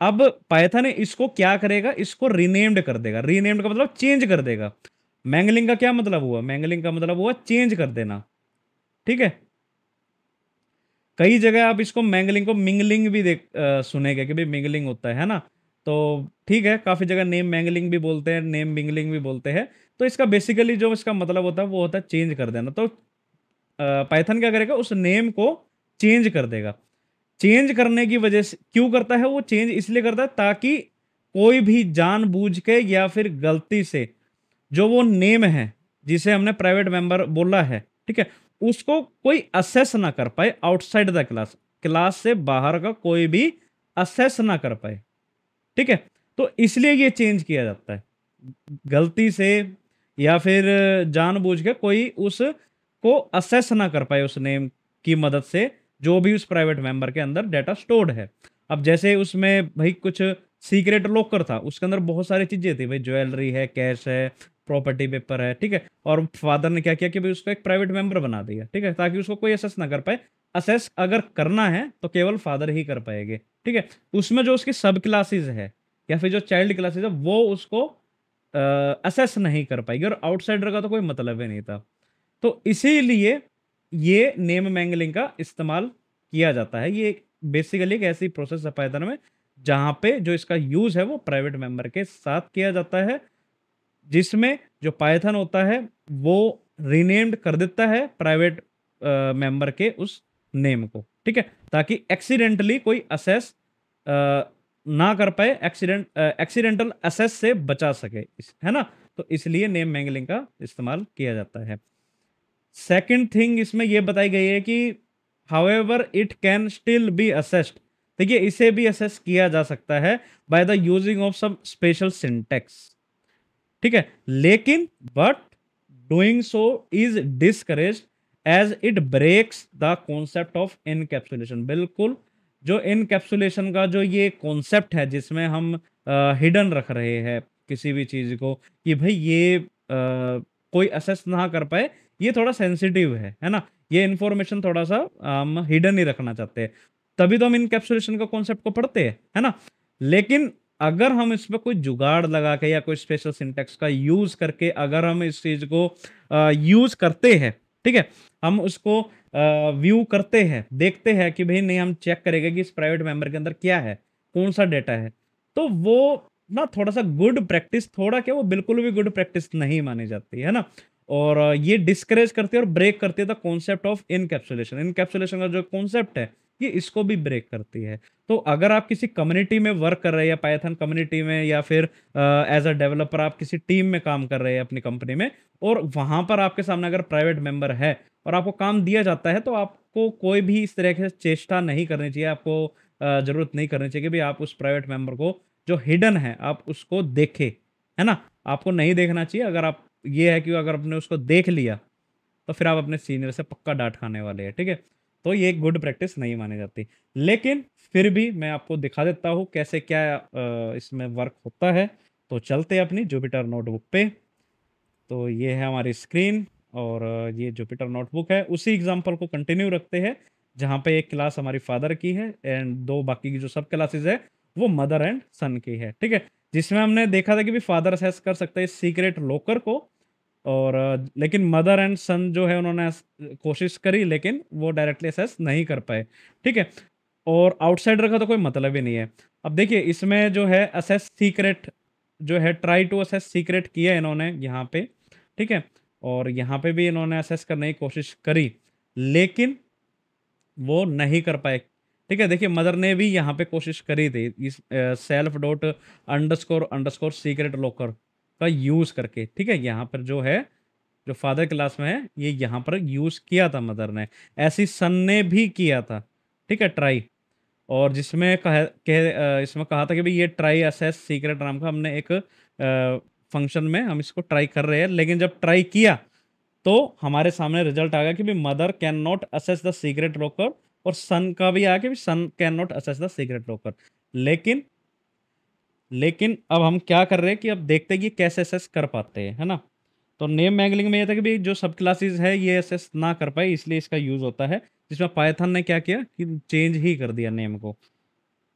अब पाइथन इसको क्या करेगा, इसको रीनेम्ड कर देगा। रीनेम्ड का मतलब चेंज कर देगा। मैंगलिंग का क्या मतलब हुआ, मैंगलिंग का मतलब हुआ चेंज कर देना। ठीक है, कई जगह आप इसको मैंगलिंग को मिंगलिंग भी सुनेंगे कि भाई मिंगलिंग होता है ना। तो ठीक है, काफी जगह नेम मैंगलिंग भी बोलते हैं, नेम मिंगलिंग भी बोलते हैं। तो इसका बेसिकली जो इसका मतलब होता है वो होता है चेंज कर देना। तो पाइथन क्या करेगा, उस नेम को चेंज कर देगा। चेंज करने की वजह से क्यों करता है, वो चेंज इसलिए करता है ताकि कोई भी जानबूझ के या फिर गलती से जो वो नेम है जिसे हमने प्राइवेट मेंबर बोला है, ठीक है, उसको कोई असेस ना कर पाए आउटसाइड द क्लास, क्लास से बाहर का कोई भी असेस ना कर पाए। ठीक है, तो इसलिए ये चेंज किया जाता है। गलती से या फिर जानबूझ के कोई उसको असेस ना कर पाए उस नेम की मदद से, जो भी उस प्राइवेट मेंबर के अंदर डेटा स्टोर्ड है। अब जैसे उसमें भाई कुछ सीक्रेट लॉकर था, उसके अंदर बहुत सारी चीजें थी भाई, ज्वेलरी है, कैश है, प्रॉपर्टी पेपर है। ठीक है, और फादर ने क्या किया कि भाई उसको एक प्राइवेट मेंबर बना दिया। ठीक है, ताकि उसको कोई असेस ना कर पाए। असेस अगर करना है तो केवल फादर ही कर पाएंगे। ठीक है, उसमें जो उसकी सब क्लासेस है या फिर जो चाइल्ड क्लासेस है वो उसको असेस नहीं कर पाएगी, और आउटसाइडर का तो कोई मतलब ही नहीं था। तो इसीलिए ये नेम मैंगलिंग का इस्तेमाल किया जाता है। ये बेसिकली एक ऐसी प्रोसेस है पाइथन में जहां पे जो इसका यूज है वो प्राइवेट मेंबर के साथ किया जाता है, जिसमें जो पाइथन होता है वो रीनेम्ड कर देता है प्राइवेट मेंबर के उस नेम को। ठीक है, ताकि एक्सीडेंटली कोई असेस ना कर पाए, एक्सीडेंटल असेस से बचा सके है ना। तो इसलिए नेम मैंगलिंग का इस्तेमाल किया जाता है। सेकंड थिंग इसमें यह बताई गई है कि however it can still be accessed. देखिए, इसे भी असेस किया जा सकता है by the using of some special syntax. ठीक है, लेकिन but doing so is discourage as it breaks the concept of encapsulation. बिल्कुल, जो इनकैप्सुलेशन का जो ये कॉन्सेप्ट है जिसमें हम हिडन रख रहे हैं किसी भी चीज को कि भाई ये कोई असेस ना कर पाए, ये थोड़ा सेंसिटिव है ना। ये इंफॉर्मेशन थोड़ा सा हम हिडन ही रखना चाहते हैं, तभी तो हम इनकैप्सुलेशन का कॉन्सेप्ट को पढ़ते हैं, है ना। लेकिन अगर हम इस पे कोई जुगाड़ लगा के या कोई स्पेशल सिंटेक्स का यूज करके अगर हम इस चीज को यूज करते हैं, ठीक है, हम उसको व्यू करते हैं, देखते हैं कि भाई नहीं, हम चेक करेंगे कि इस प्राइवेट मेंबर के अंदर क्या है, कौन सा डेटा है, तो वो ना थोड़ा सा गुड प्रैक्टिस, थोड़ा क्या, वो बिल्कुल भी गुड प्रैक्टिस नहीं मानी जाती है ना। और ये डिस्करेज करती है और ब्रेक करती है the concept of encapsulation. Encapsulation का जो कॉन्सेप्ट है ये इसको भी ब्रेक करती है। तो अगर आप किसी कम्युनिटी में वर्क कर रहे हैं या पाइथन कम्युनिटी में या फिर एज अ डेवलपर आप किसी टीम में काम कर रहे हैं अपनी कंपनी में, और वहां पर आपके सामने अगर प्राइवेट मेंबर है और आपको काम दिया जाता है, तो आपको कोई भी इस तरह से चेष्टा नहीं करनी चाहिए। आपको जरूरत नहीं करनी चाहिए कि भाई आप उस प्राइवेट मेंबर को जो हिडन है आप उसको देखें, है ना। आपको नहीं देखना चाहिए। अगर आप, ये है कि अगर आपने उसको देख लिया तो फिर आप अपने सीनियर से पक्का डांट खाने वाले हैं। ठीक है, तो ये एक गुड प्रैक्टिस नहीं मानी जाती। लेकिन फिर भी मैं आपको दिखा देता हूँ कैसे क्या इसमें वर्क होता है। तो चलते हैं अपनी जुपिटर नोटबुक पे। तो ये है हमारी स्क्रीन, और ये जुपिटर नोटबुक है। उसी एग्जांपल को कंटिन्यू रखते हैं जहाँ पे एक क्लास हमारी फादर की है एंड दो बाकी की जो सब क्लासेस है वो मदर एंड सन की है। ठीक है, जिसमें हमने देखा था कि भी फादर असेस कर सकता है सीक्रेट लॉकर को, और लेकिन मदर एंड सन जो है उन्होंने कोशिश करी लेकिन वो डायरेक्टली असेस नहीं कर पाए। ठीक है, और आउटसाइडर का तो कोई मतलब ही नहीं है। अब देखिए, इसमें जो है असेस सीक्रेट जो है, ट्राई टू असेस सीक्रेट किया इन्होंने यहाँ पे। ठीक है, और यहाँ पे भी इन्होंने असेस करने की कोशिश करी लेकिन वो नहीं कर पाए। ठीक है, देखिए मदर ने भी यहाँ पे कोशिश करी थी इस self dot underscore underscore secret locker का यूज करके। ठीक है, यहाँ पर जो है, जो फादर क्लास में है, ये यहाँ पर यूज किया था मदर ने, ऐसी सन ने भी किया था। ठीक है, ट्राई, और जिसमें इसमें कहा था कि भाई ये ट्राई असेस सीक्रेट नाम का हमने एक फंक्शन में हम इसको ट्राई कर रहे हैं, लेकिन जब ट्राई किया तो हमारे सामने रिजल्ट आ गया कि भाई mother can not access the secret locker, और सन का भी आया कि son can not access the secret locker. लेकिन लेकिन अब हम क्या कर रहे हैं कि अब देखते हैं कि कैसे असेस कर पाते हैं, है ना। तो नेम मैंगलिंग में ये था कि भाई जो सब क्लासेस है ये असेस ना कर पाए, इसलिए इसका यूज होता है, जिसमें पाइथन ने क्या किया कि चेंज ही कर दिया नेम को।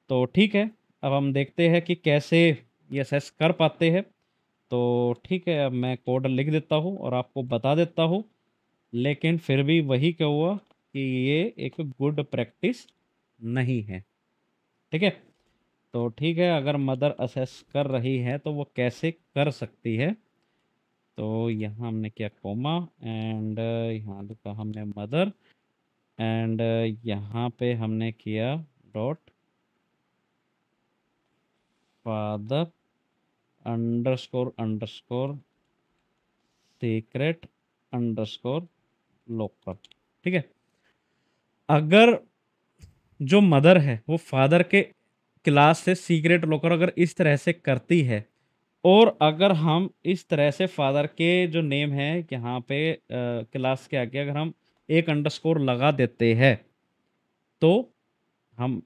तो ठीक है, अब हम देखते हैं कि कैसे ये असेस कर पाते हैं। तो ठीक है, अब मैं कोड लिख देता हूँ और आपको बता देता हूँ, लेकिन फिर भी वही क्या हुआ कि ये एक गुड प्रैक्टिस नहीं है। ठीक है, तो ठीक है, अगर मदर असेस कर रही है तो वो कैसे कर सकती है। तो यहाँ हमने किया कोमा, एंड यहाँ लिखा हमने मदर, एंड यहाँ पे हमने किया dot father underscore underscore secret underscore locker. ठीक है, अगर जो मदर है वो फादर के क्लास से सीक्रेट लॉकर अगर इस तरह से करती है, और अगर हम इस तरह से फादर के जो नेम है यहाँ पे क्लास के आगे अगर हम एक अंडरस्कोर लगा देते हैं, तो हम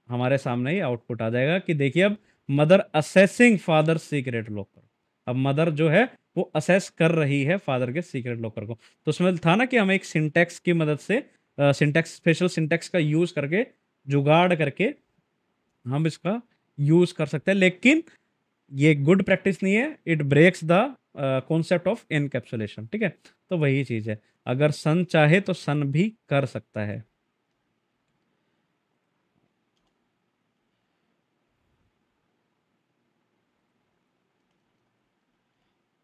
हमारे सामने ही आउटपुट आ जाएगा कि देखिए अब mother assessing father secret locker. अब मदर जो है वो असेस कर रही है फादर के सीक्रेट लॉकर को। तो उसमें था ना कि हम एक सिंटैक्स की मदद से सिंटैक्स, स्पेशल सिंटैक्स का यूज करके, जुगाड़ करके हम इसका यूज कर सकते हैं, लेकिन ये गुड प्रैक्टिस नहीं है, it breaks the concept of encapsulation. ठीक है, तो वही चीज है, अगर सन चाहे तो सन भी कर सकता है।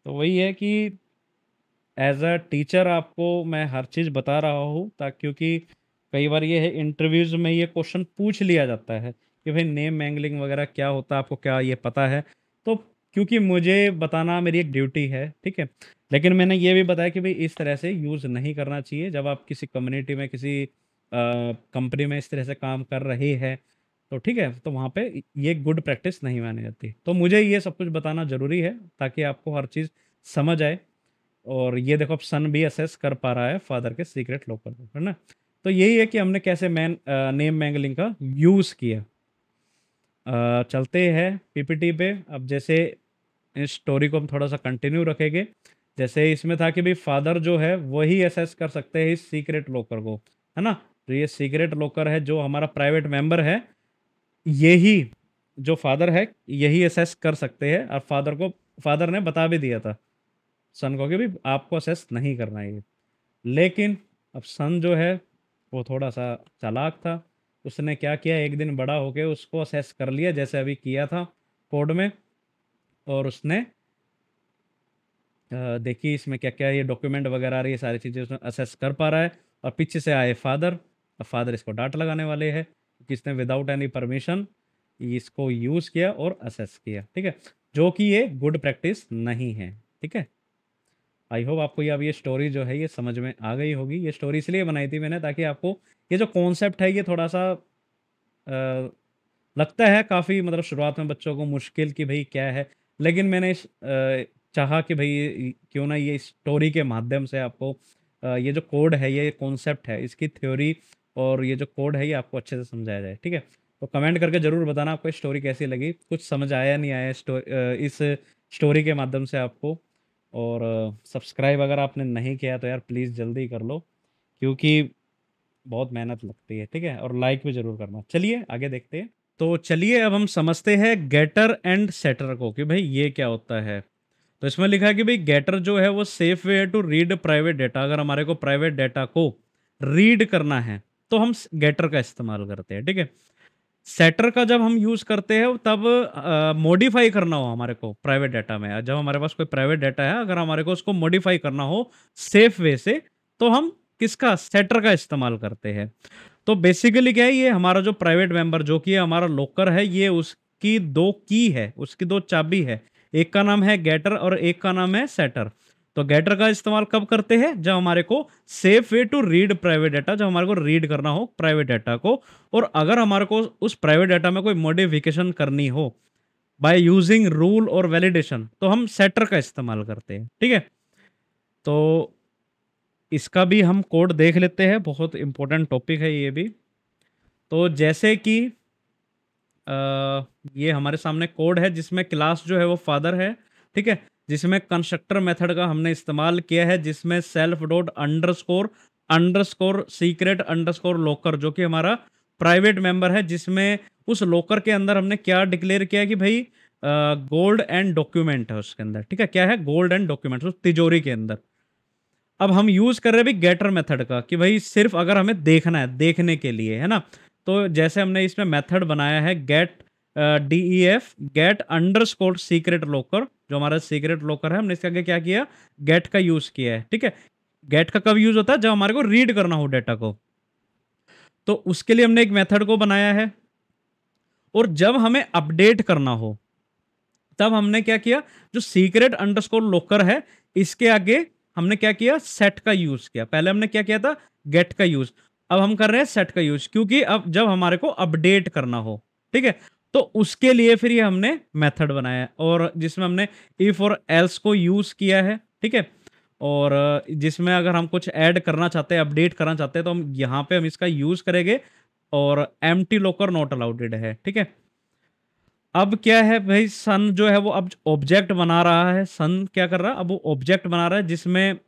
तो वही है कि एज अ टीचर आपको मैं हर चीज़ बता रहा हूँ, ताकि क्योंकि कई बार ये है इंटरव्यूज में ये क्वेश्चन पूछ लिया जाता है कि भाई नेम मैंगलिंग वगैरह क्या होता है, आपको क्या ये पता है। तो क्योंकि मुझे बताना मेरी एक ड्यूटी है, ठीक है, लेकिन मैंने ये भी बताया कि भाई इस तरह से यूज़ नहीं करना चाहिए जब आप किसी कम्युनिटी में, किसी कंपनी में इस तरह से काम कर रहे हैं। तो ठीक है, तो वहाँ पे ये गुड प्रैक्टिस नहीं मानी जाती। तो मुझे ये सब कुछ बताना ज़रूरी है ताकि आपको हर चीज़ समझ आए। और ये देखो अब सन भी असेस कर पा रहा है फादर के सीक्रेट लॉकर को, है ना। तो यही है कि हमने कैसे नेम मैंगलिंग का यूज़ किया। चलते हैं पीपीटी पे। अब जैसे इस स्टोरी को हम थोड़ा सा कंटिन्यू रखेंगे, जैसे इसमें था कि भाई फादर जो है वही असेस कर सकते हैं इस सीक्रेट लॉकर को, है ना। तो ये सीक्रेट लॉकर है जो हमारा प्राइवेट मेंबर है, यही जो फादर है यही असेस कर सकते हैं। और फादर ने बता भी दिया था सन को कि भी आपको असेस नहीं करना है ये। लेकिन अब सन जो है वो थोड़ा सा चालाक था, उसने क्या किया, एक दिन बड़ा होके उसको असेस कर लिया जैसे अभी किया था कोड में। और उसने देखी इसमें क्या क्या ये डॉक्यूमेंट वगैरह आ रही है, सारी चीज़ें उसने असेस कर पा रहा है। और पीछे से आए फादर, अब फादर इसको डांट लगाने वाले हैं कि इसने विदाउट एनी परमिशन इसको यूज़ किया और असेस किया। ठीक है, जो कि ये गुड प्रैक्टिस नहीं है। ठीक है, आई होप आपको ये अब ये स्टोरी जो है ये समझ में आ गई होगी। ये स्टोरी इसलिए बनाई थी मैंने ताकि आपको ये जो कॉन्सेप्ट है ये थोड़ा सा लगता है काफ़ी, मतलब शुरुआत में बच्चों को मुश्किल कि भाई क्या है, लेकिन मैंने चाहा कि भाई क्यों ना ये स्टोरी के माध्यम से आपको ये जो कोड है, ये कॉन्सेप्ट है, इसकी थ्योरी और ये जो कोड है ये आपको अच्छे से समझाया जाए। ठीक है, तो कमेंट करके ज़रूर बताना आपको स्टोरी कैसी लगी, कुछ समझ आया नहीं आया इस स्टोरी के माध्यम से आपको। और सब्सक्राइब अगर आपने नहीं किया तो यार प्लीज़ जल्दी कर लो, क्योंकि बहुत मेहनत लगती है। ठीक है, और लाइक भी ज़रूर करना। चलिए आगे देखते हैं। तो चलिए अब हम समझते हैं गेटर एंड सेटर को कि भाई ये क्या होता है। तो इसमें लिखा है कि भाई गेटर जो है वो safe way to read private data. अगर हमारे को प्राइवेट डेटा को रीड करना है तो हम गेटर का इस्तेमाल करते हैं। ठीक है, सेटर का जब हम यूज करते हैं तब मॉडिफाई करना हो हमारे को प्राइवेट डाटा में, जब हमारे पास कोई प्राइवेट डाटा है अगर हमारे को उसको मॉडिफाई करना हो सेफ वे से, तो हम किसका, सेटर का इस्तेमाल करते हैं। तो बेसिकली क्या है, ये हमारा जो प्राइवेट मेंबर जो कि हमारा लोकर है, ये उसकी दो की है, उसकी दो चाबी है। एक का नाम है गेटर और एक का नाम है सेटर। तो गेटर का इस्तेमाल कब करते हैं? जब हमारे को safe way to read private data, जब हमारे को रीड करना हो प्राइवेट डाटा को, और अगर हमारे को उस प्राइवेट डाटा में कोई मॉडिफिकेशन करनी हो बाय यूजिंग रूल और वैलिडेशन, तो हम सेटर का इस्तेमाल करते हैं। ठीक है, तो इसका भी हम कोड देख लेते हैं, बहुत इंपॉर्टेंट टॉपिक है ये भी। तो जैसे कि ये हमारे सामने कोड है जिसमें क्लास जो है वो फादर है। ठीक है, जिसमें कंस्ट्रक्टर मेथड का हमने इस्तेमाल किया है, जिसमें self dot underscore underscore secret underscore locker, जो कि हमारा प्राइवेट मेंबर है, जिसमें उस लोकर के अंदर हमने क्या डिक्लेयर किया है कि भाई गोल्ड एंड डॉक्यूमेंट है उसके अंदर। ठीक है, क्या है? गोल्ड एंड डॉक्यूमेंट उस तिजोरी के अंदर। अब हम यूज कर रहे हैं भी गेटर मेथड का, कि भाई सिर्फ अगर हमें देखना है, देखने के लिए, है ना। तो जैसे हमने इसमें मेथड बनाया है get DEF get underscore secret locker, जो हमारा सीक्रेट लोकर है, हमने इसके आगे क्या किया? गेट का यूज किया है। ठीक है, गेट का कब यूज होता है? जब हमारे को रीड करना हो डाटा को, तो उसके लिए हमने एक मेथड को बनाया है। और जब हमें अपडेट करना हो, तब हमने क्या किया? जो सीक्रेट अंडरस्कोर लोकर है, इसके आगे हमने क्या किया? सेट का यूज किया। पहले हमने क्या किया था? गेट का यूज। अब हम कर रहे हैं सेट का यूज, क्योंकि अब जब हमारे को अपडेट करना हो, ठीक है, तो उसके लिए फिर ये हमने मेथड बनाया है, और जिसमें हमने इफ और एल्स को यूज किया है। ठीक है, और जिसमें अगर हम कुछ ऐड करना चाहते हैं, अपडेट करना चाहते हैं, तो हम यहाँ पे हम इसका यूज करेंगे। और एम्प्टी लोकर नॉट अलाउडेड है। ठीक है, अब क्या है भाई, सन जो है वो अब ऑब्जेक्ट बना रहा है। सन क्या कर रहा है? अब वो ऑब्जेक्ट बना रहा है, जिसमें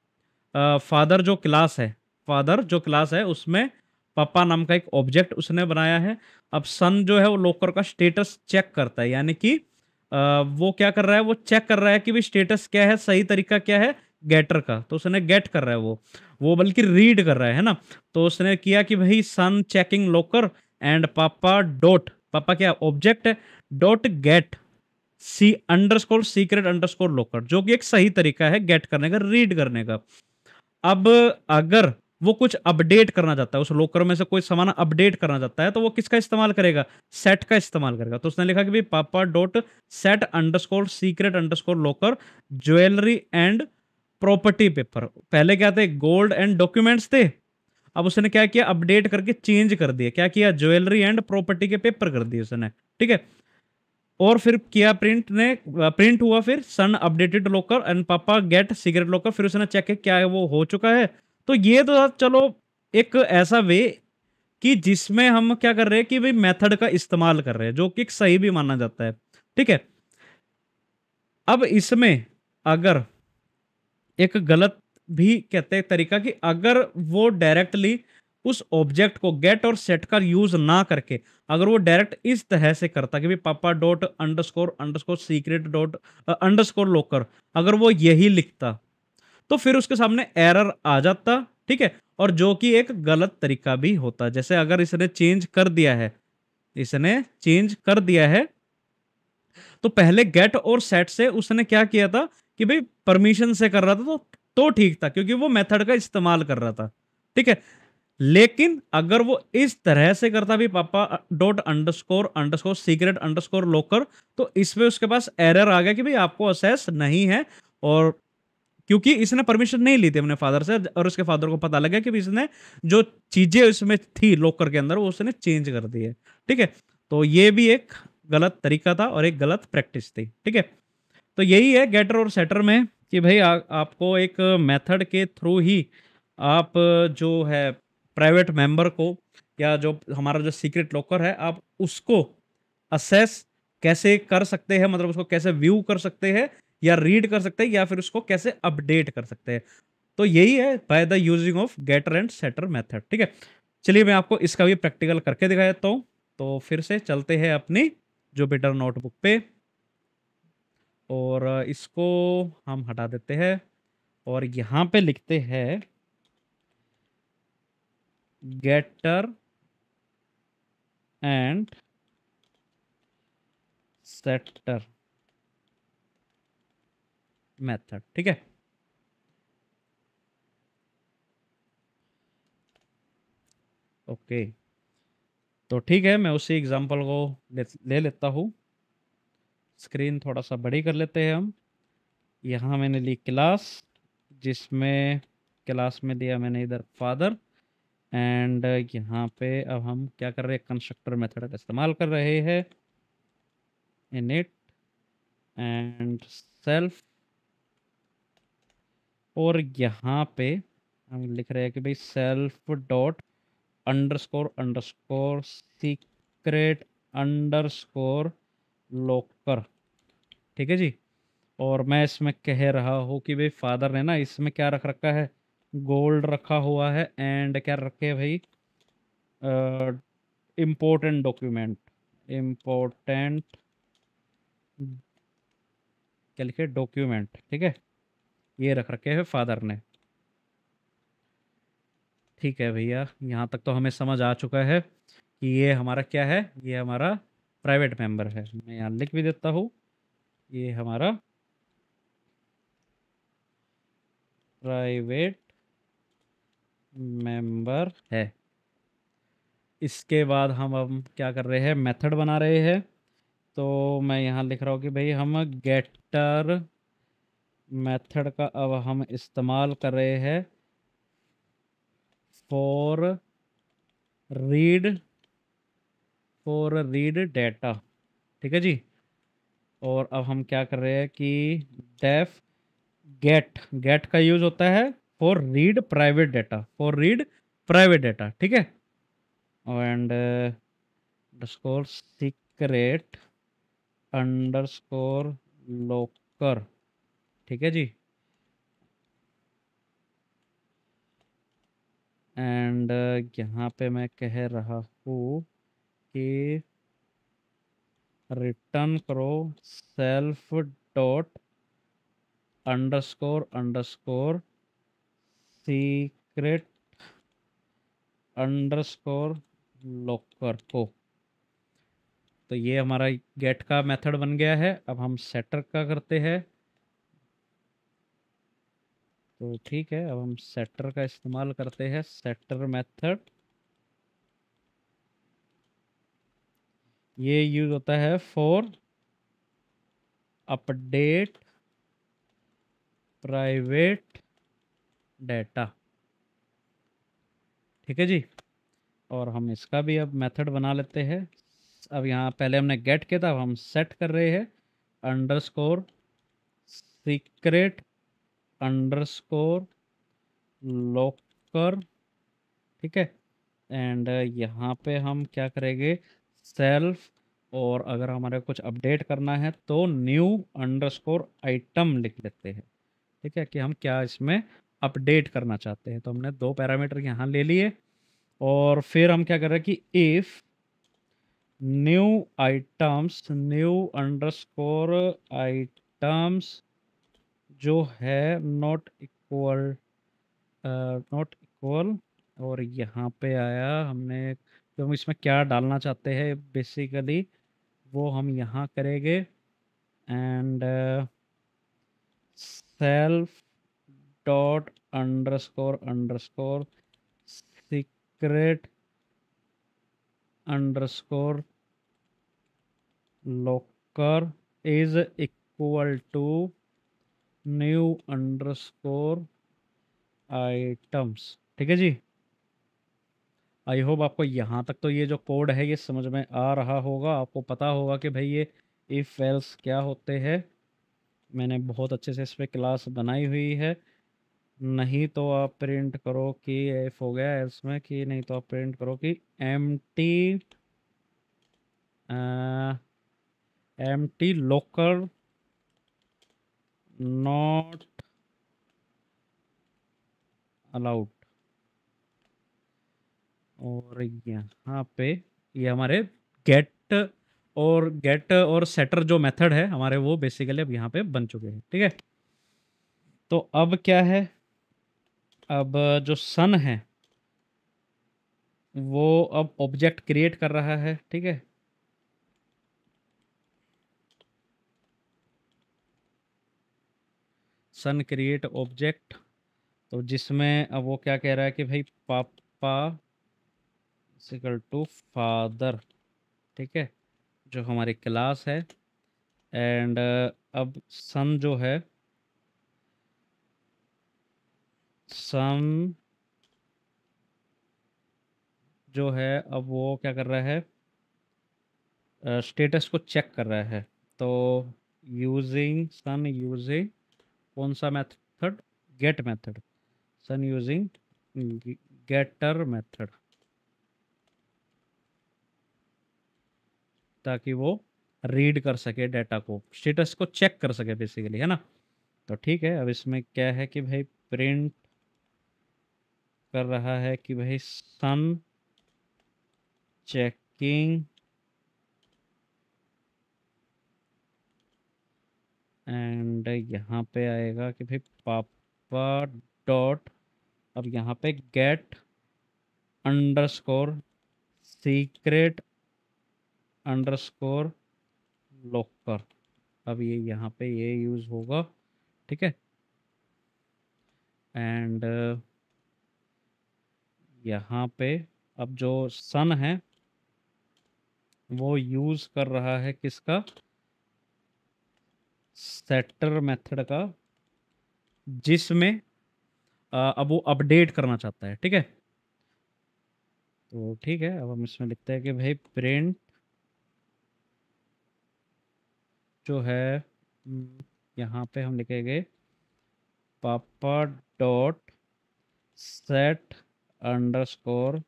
फादर जो क्लास है, फादर जो क्लास है उसमें पापा नाम का एक ऑब्जेक्ट उसने बनाया है। अब सन जो है वो लोकर का स्टेटस चेक करता है, यानी कि वो क्या कर रहा है? वो चेक कर रहा है कि भाई स्टेटस क्या है, सही तरीका क्या है गेटर का। तो उसने गेट कर रहा है, वो बल्कि रीड कर रहा है ना। तो उसने किया कि भाई सन चेकिंग लोकर एंड पापा डॉट, पापा क्या ऑब्जेक्ट है, डॉट गेट सी अंडरस्कोर सीक्रेट अंडरस्कोर लोकर, जो कि एक सही तरीका है गेट करने का, रीड करने का। अब अगर वो कुछ अपडेट करना चाहता है, उस लोकर में से कोई सामान अपडेट करना चाहता है, तो वो किसका इस्तेमाल करेगा? सेट का इस्तेमाल करेगा। तो उसने लिखा कि भाई पापा dot set underscore secret underscore locker jewellery and property paper. पहले क्या थे? गोल्ड एंड डॉक्यूमेंट्स थे। अब उसने क्या किया? अपडेट करके चेंज कर दिया। क्या किया? ज्वेलरी एंड प्रॉपर्टी के पेपर कर दिए उसने। ठीक है, और फिर किया प्रिंट हुआ, फिर सन अपडेटेड लोकर एंड पापा गेट सीक्रेट लोकर। फिर उसने चेक किया क्या है वो हो चुका है। तो ये तो चलो एक ऐसा वे कि जिसमें हम क्या कर रहे हैं कि भाई मेथड का इस्तेमाल कर रहे हैं, जो कि एक सही भी माना जाता है। ठीक है, अब इसमें अगर एक गलत भी कहते हैं तरीका, कि अगर वो डायरेक्टली उस ऑब्जेक्ट को गेट और सेट का यूज ना करके, अगर वो डायरेक्ट इस तरह से करता कि भाई पापा dot underscore underscore secret dot underscore locker, अगर वो यही लिखता, तो फिर उसके सामने एरर आ जाता। ठीक है, और जो कि एक गलत तरीका भी होता। जैसे अगर इसने चेंज कर दिया है, इसने चेंज कर दिया है, तो पहले गेट और सेट से उसने क्या किया था कि भाई परमिशन से कर रहा था, तो ठीक था, क्योंकि वो मेथड का इस्तेमाल कर रहा था। ठीक है, लेकिन अगर वो इस तरह से करता भी पापा dot underscore underscore secret underscore locker, तो इसमें उसके पास एरर आ गया कि भाई आपको असेस नहीं है। और क्योंकि इसने परमिशन नहीं ली थी अपने फादर से, और उसके फादर को पता लगा कि भाई इसने जो चीजें उसमें थी लोकर के अंदर वो उसने चेंज कर दी है। ठीक है, तो ये भी एक गलत तरीका था और एक गलत प्रैक्टिस थी। ठीक है, तो यही है गेटर और सेटर में, कि भाई आपको एक मेथड के थ्रू ही आप जो है प्राइवेट मेंबर को, या जो हमारा जो सीक्रेट लॉकर है, आप उसको असेस कैसे कर सकते हैं, मतलब उसको कैसे व्यू कर सकते हैं, या रीड कर सकते हैं, या फिर उसको कैसे अपडेट कर सकते हैं। तो यही है by the using of getter and setter method. ठीक है, चलिए मैं आपको इसका भी प्रैक्टिकल करके दिखा देता हूँ। तो फिर से चलते हैं अपनी जुपिटर नोटबुक पे, और इसको हम हटा देते हैं, और यहाँ पे लिखते हैं गेटर एंड सेटर मेथड। ठीक है, ओके, तो ठीक है, मैं उसी एग्जांपल को ले लेता हूँ। स्क्रीन थोड़ा सा बड़ी कर लेते हैं हम। यहाँ मैंने ली क्लास, जिसमें क्लास में दिया मैंने इधर फादर, एंड यहाँ पे अब हम क्या कर रहे हैं, कंस्ट्रक्टर मेथड का इस्तेमाल कर रहे हैं, इनिट एंड सेल्फ, और यहाँ पे हम लिख रहे हैं कि भाई self dot underscore underscore secret underscore locker. ठीक है जी। और मैं इसमें कह रहा हूँ कि भाई फादर ने ना इसमें क्या रख रखा है, गोल्ड रखा हुआ है, एंड क्या रखे है भाई, इम्पोर्टेंट डॉक्यूमेंट, इम्पोर्टेंट क्या लिखे, डॉक्यूमेंट। ठीक है, ये रख रखे हैं फादर ने। ठीक है भैया, यहाँ तक तो हमें समझ आ चुका है कि ये हमारा क्या है, ये हमारा प्राइवेट मेंबर है। मैं यहाँ लिख भी देता हूँ, ये हमारा प्राइवेट मेंबर है। इसके बाद हम क्या कर रहे हैं, मेथड बना रहे हैं। तो मैं यहाँ लिख रहा हूँ कि भाई हम गेटर मेथड का अब हम इस्तेमाल कर रहे हैं for read, for read data. ठीक है जी। और अब हम क्या कर रहे हैं कि डेफ गेट, गेट का यूज होता है for read private data, for read private data. ठीक है, and underscore secret underscore locker. ठीक है जी। एंड यहाँ पे मैं कह रहा हूँ कि रिटर्न करो self dot underscore underscore secret underscore locker को। तो ये हमारा गेट का मेथड बन गया है। अब हम सेटर का करते हैं। तो ठीक है, अब हम सेटर का इस्तेमाल करते हैं, सेटर मेथड। ये यूज होता है फॉर अपडेट प्राइवेट डेटा। ठीक है जी। और हम इसका भी अब मेथड बना लेते हैं। अब यहाँ पहले हमने गेट किया था, अब हम सेट कर रहे हैं अंडरस्कोर सीक्रेट अंडरस्कोर लोकर। ठीक है, एंड यहाँ पे हम क्या करेंगे, सेल्फ, और अगर हमारे कुछ अपडेट करना है तो न्यू अंडरस्कोर आइटम लिख लेते हैं। ठीक है, कि हम क्या इसमें अपडेट करना चाहते हैं। तो हमने दो पैरामीटर यहाँ ले लिए, और फिर हम क्या कर रहे हैं कि if new items, new underscore items जो है नॉट इक्वल, नॉट इक्वल, और यहाँ पे आया हमने, तो हम इसमें क्या डालना चाहते हैं बेसिकली वो हम यहाँ करेंगे, and self dot underscore underscore secret underscore locker is equal to new underscore items. ठीक है जी। आई होप आपको यहाँ तक तो ये जो कोड है ये समझ में आ रहा होगा, आपको पता होगा कि भाई ये इफ एल्स क्या होते हैं। मैंने बहुत अच्छे से इस पर क्लास बनाई हुई है। नहीं तो आप प्रिंट करो कि एफ हो गया एल्स में, कि नहीं तो आप प्रिंट करो कि empty locker not allowed. और यहाँ पे ये हमारे गेट और सेटर जो मेथड है हमारे, वो बेसिकली अब यहाँ पे बन चुके हैं। ठीक है, तो अब क्या है, अब जो सन है वो अब ऑब्जेक्ट क्रिएट कर रहा है। ठीक है, सन क्रिएट ऑब्जेक्ट, तो जिसमें अब वो क्या कह रहा है कि भाई पापा इक्वल टू फादर। ठीक है, जो हमारी क्लास है, एंड अब सन जो है सन जो है अब वो क्या कर रहा है, स्टेटस को चेक कर रहा है। तो यूजिंग सन यूजिंग कौन सा मेथड, गेट मेथड, सन यूजिंग गेटर मेथड, ताकि वो रीड कर सके डाटा को, स्टेटस को चेक कर सके बेसिकली, है ना। तो ठीक है, अब इसमें क्या है कि भाई प्रिंट कर रहा है कि भाई सन चेकिंग एंड यहाँ पे आएगा कि भाई पापा डॉट, अब यहाँ पे get underscore secret underscore locker, अब ये यहाँ पे ये यूज़ होगा, ठीक है। एंड यहाँ पे अब जो सन है वो यूज़ कर रहा है किसका, सेटर मेथड का, जिसमें अब वो अपडेट करना चाहता है, ठीक है। तो ठीक है, अब हम इसमें लिखते हैं कि भाई प्रिंट जो है यहाँ पे हम लिखेंगे पापा dot set underscore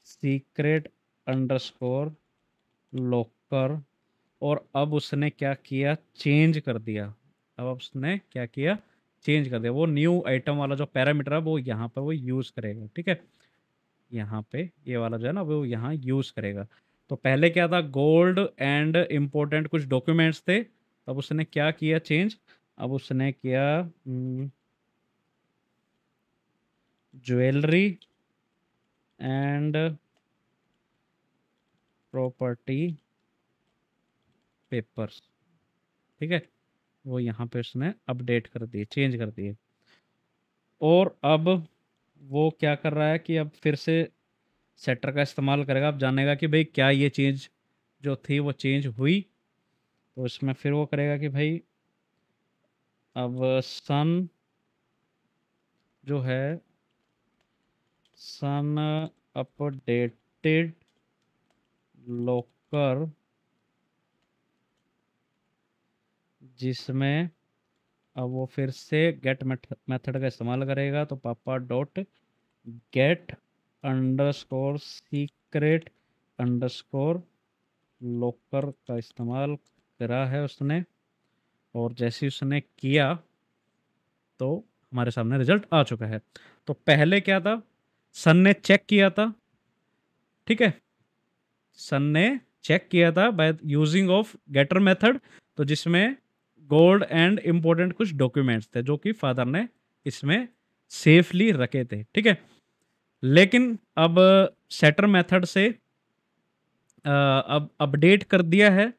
secret underscore locker, और अब उसने क्या किया, चेंज कर दिया। अब उसने क्या किया, चेंज कर दिया, वो न्यू आइटम वाला जो पैरामीटर है वो यहाँ पर वो यूज़ करेगा, ठीक है। यहाँ पे ये वाला जो है ना वो यहाँ यूज़ करेगा। तो पहले क्या था, गोल्ड एंड इम्पोर्टेंट कुछ डॉक्यूमेंट्स थे, अब उसने क्या किया चेंज, अब उसने किया ज्वेलरी एंड प्रॉपर्टी पेपर्स, ठीक है। वो यहाँ पे उसने अपडेट कर दिए, चेंज कर दिए। और अब वो क्या कर रहा है कि अब फिर से सेटर का इस्तेमाल करेगा, अब जानेगा कि भाई क्या ये चेंज जो थी वो चेंज हुई। तो इसमें फिर वो करेगा कि भाई अब सन जो है, सन अपडेटेड लॉकर, जिसमें अब वो फिर से गेट मेथड का इस्तेमाल करेगा। तो पापा dot gate underscore secret underscore locker का इस्तेमाल करा है उसने, और जैसे उसने किया तो हमारे सामने रिजल्ट आ चुका है। तो पहले क्या था, सन ने चेक किया था, ठीक है, सन ने चेक किया था by using of getter method, तो जिसमें गोल्ड एंड इंपॉर्टेंट कुछ डॉक्यूमेंट्स थे जो कि फादर ने इसमें सेफली रखे थे, ठीक है। लेकिन अब सेटर मेथड से अब अपडेट कर दिया है,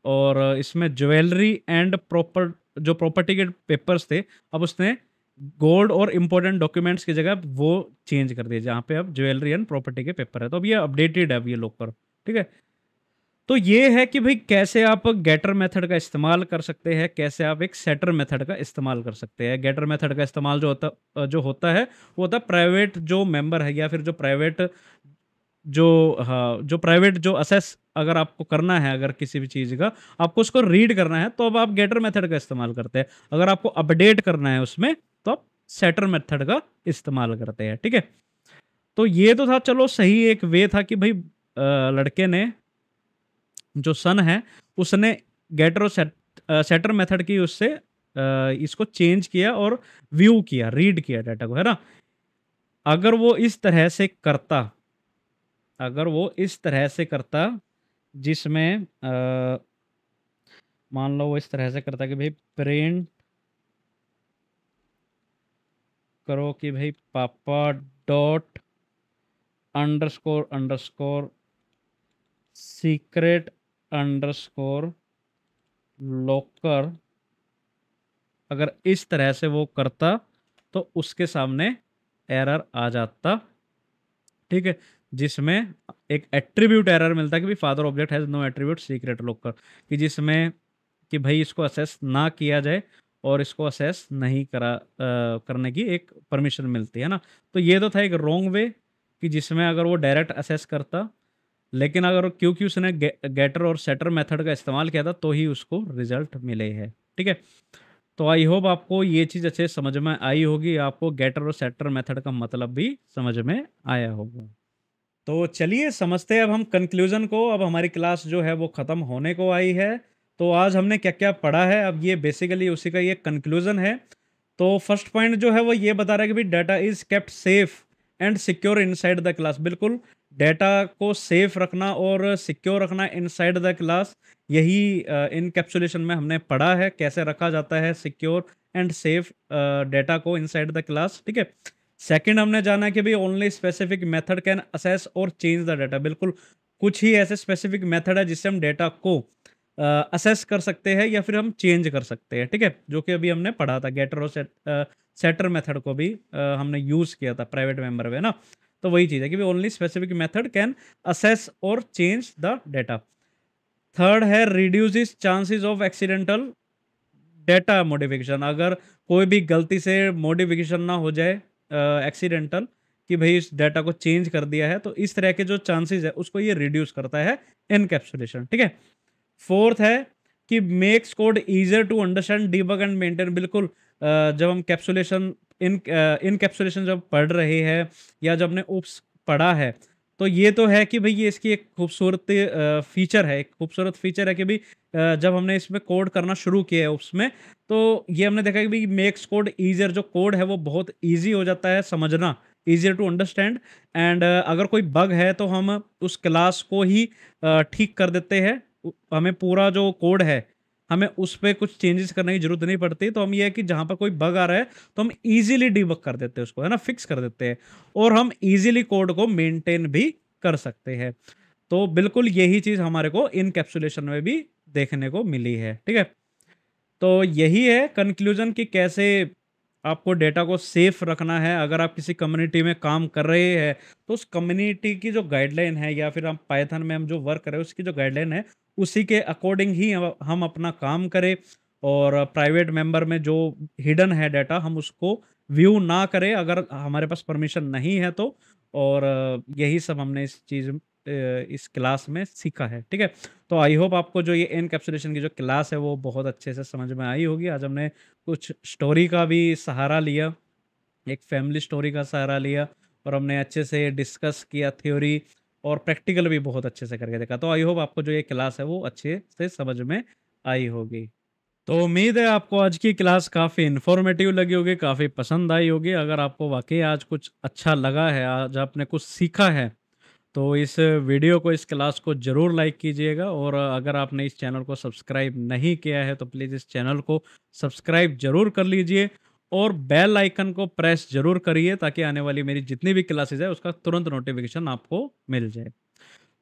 और इसमें ज्वेलरी एंड प्रॉपर जो प्रॉपर्टी के पेपर्स थे, अब उसने गोल्ड और इंपॉर्टेंट डॉक्यूमेंट्स की जगह वो चेंज कर दिया, जहाँ पे अब ज्वेलरी एंड प्रॉपर्टी के पेपर है। तो अब ये अपडेटेड है अब ये लॉकर, ठीक है। तो ये है कि भाई कैसे आप गेटर मेथड का इस्तेमाल कर सकते हैं, कैसे आप एक सेटर मेथड का इस्तेमाल कर सकते हैं। गेटर मेथड का इस्तेमाल जो होता है वो होता है प्राइवेट जो मेंबर है, या फिर जो प्राइवेट जो, हाँ, जो प्राइवेट जो असेस अगर आपको करना है, अगर किसी भी चीज़ का आपको उसको रीड करना है, तो अब आप गेटर मेथड का इस्तेमाल करते हैं। अगर आपको अपडेट करना है उसमें, तो आप सेटर मेथड का इस्तेमाल करते हैं, ठीक है। तो ये तो था, चलो सही एक वे था कि भाई लड़के ने, जो सन है, उसने गेटर और सेटर मेथड की उससे इसको चेंज किया और व्यू किया, रीड किया डाटा को, है ना। अगर वो इस तरह से करता, अगर वो इस तरह से करता जिसमें मान लो वो इस तरह से करता कि भाई प्रिंट करो कि भाई पापा dot underscore underscore secret underscore locker, अगर इस तरह से वो करता तो उसके सामने एरर आ जाता, ठीक है। जिसमें एक एट्रीब्यूट एरर मिलता कि भाई father object has no attribute secret locker, कि जिसमें कि भाई इसको असेस ना किया जाए और इसको असेस नहीं करने की एक परमिशन मिलती है ना। तो ये तो था एक रॉन्ग वे कि जिसमें अगर वो डायरेक्ट असेस करता, लेकिन अगर क्योंकि उसने गेटर और सेटर मेथड का इस्तेमाल किया था तो ही उसको रिजल्ट मिले हैं। ठीक है, तो आई होप आपको ये चीज़ अच्छे से समझ में आई होगी, आपको गेटर और सेटर मेथड का मतलब भी समझ में आया होगा। तो चलिए समझते हैं अब हम कंक्लूजन को। अब हमारी क्लास जो है वो ख़त्म होने को आई है। तो आज हमने क्या क्या पढ़ा है, अब ये बेसिकली उसी का ये कंक्लूजन है। तो फर्स्ट पॉइंट जो है वो ये बता रहा है कि भाई data is kept safe and secure inside the class. बिल्कुल, डाटा को सेफ रखना और सिक्योर रखना इनसाइड द क्लास, यही इनकैप्सुलेशन में हमने पढ़ा है, कैसे रखा जाता है सिक्योर एंड सेफ डाटा को इनसाइड द क्लास। ठीक है, सेकंड हमने जाना कि भाई only specific method can assess और चेंज द डाटा। बिल्कुल, कुछ ही ऐसे स्पेसिफिक मेथड है जिससे हम डाटा को असेस कर सकते हैं या फिर हम चेंज कर सकते हैं। ठीक है, जो कि अभी हमने पढ़ा था, गेटर और सेटर मेथड को भी हमने यूज किया था प्राइवेट मेंबर में ना। तो वही चीज़ है कि only specific method can assess और चेंज द डाटा। थर्ड है reduce chances of accidental data modification. अगर कोई भी गलती से मॉडिफिकेशन ना हो जाए एक्सीडेंटल, कि भाई इस डाटा को चेंज कर दिया है, तो इस तरह के जो चांसेस है उसको ये रिड्यूस करता है एनकैप्सुलेशन। ठीक है, फोर्थ है कि makes code easier to understand, debug and maintain. बिल्कुल, जब हम कैप्सुलेशन इनकैप्सुलेशन जब पढ़ रहे हैं या जब हमने उप्स पढ़ा है, तो ये तो है कि भाई ये इसकी एक खूबसूरत फीचर है, एक खूबसूरत फीचर है कि भाई जब हमने इसमें कोड करना शुरू किया है उसमें, तो ये हमने देखा कि भाई मेक्स कोड ईजियर, जो कोड है वो बहुत ईजी हो जाता है समझना, ईजियर टू अंडरस्टैंड। एंड अगर कोई बग है तो हम उस क्लास को ही ठीक कर देते हैं। हमें पूरा जो कोड है, हमें उस पे कुछ चेंजेस करने की जरूरत नहीं पड़ती। तो हम ये है कि जहाँ पर कोई बग आ रहा है तो हम इजीली डिबग कर देते हैं उसको, है ना, फिक्स कर देते हैं, और हम इजीली कोड को मेंटेन भी कर सकते हैं। तो बिल्कुल यही चीज़ हमारे को इनकैप्सुलेशन में भी देखने को मिली है। ठीक है, तो यही है कंक्लूजन कि कैसे आपको डेटा को सेफ रखना है। अगर आप किसी कम्युनिटी में काम कर रहे हैं तो उस कम्युनिटी की जो गाइडलाइन है, या फिर हम पाइथन में हम जो वर्क कर रहे हैं उसकी जो गाइडलाइन है, उसी के अकॉर्डिंग ही हम अपना काम करें। और प्राइवेट मेंबर में जो हिडन है डाटा, हम उसको व्यू ना करें अगर हमारे पास परमिशन नहीं है तो। और यही सब हमने इस चीज़ इस क्लास में सीखा है। ठीक है, तो आई होप आपको जो ये एनकैप्सुलेशन की जो क्लास है वो बहुत अच्छे से समझ में आई होगी। आज हमने कुछ स्टोरी का भी सहारा लिया, एक फैमिली स्टोरी का सहारा लिया, और हमने अच्छे से डिस्कस किया थ्योरी, और प्रैक्टिकल भी बहुत अच्छे से करके देखा। तो आई होप आपको जो ये क्लास है वो अच्छे से समझ में आई होगी। तो उम्मीद है आपको आज की क्लास काफ़ी इन्फॉर्मेटिव लगी होगी, काफ़ी पसंद आई होगी। अगर आपको वाकई आज कुछ अच्छा लगा है, आज आपने कुछ सीखा है, तो इस वीडियो को, इस क्लास को ज़रूर लाइक कीजिएगा। और अगर आपने इस चैनल को सब्सक्राइब नहीं किया है तो प्लीज़ इस चैनल को सब्सक्राइब ज़रूर कर लीजिए, और बेल आइकन को प्रेस ज़रूर करिए ताकि आने वाली मेरी जितनी भी क्लासेस है उसका तुरंत नोटिफिकेशन आपको मिल जाए।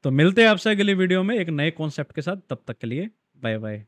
तो मिलते हैं आपसे अगली वीडियो में एक नए कॉन्सेप्ट के साथ। तब तक के लिए बाय बाय।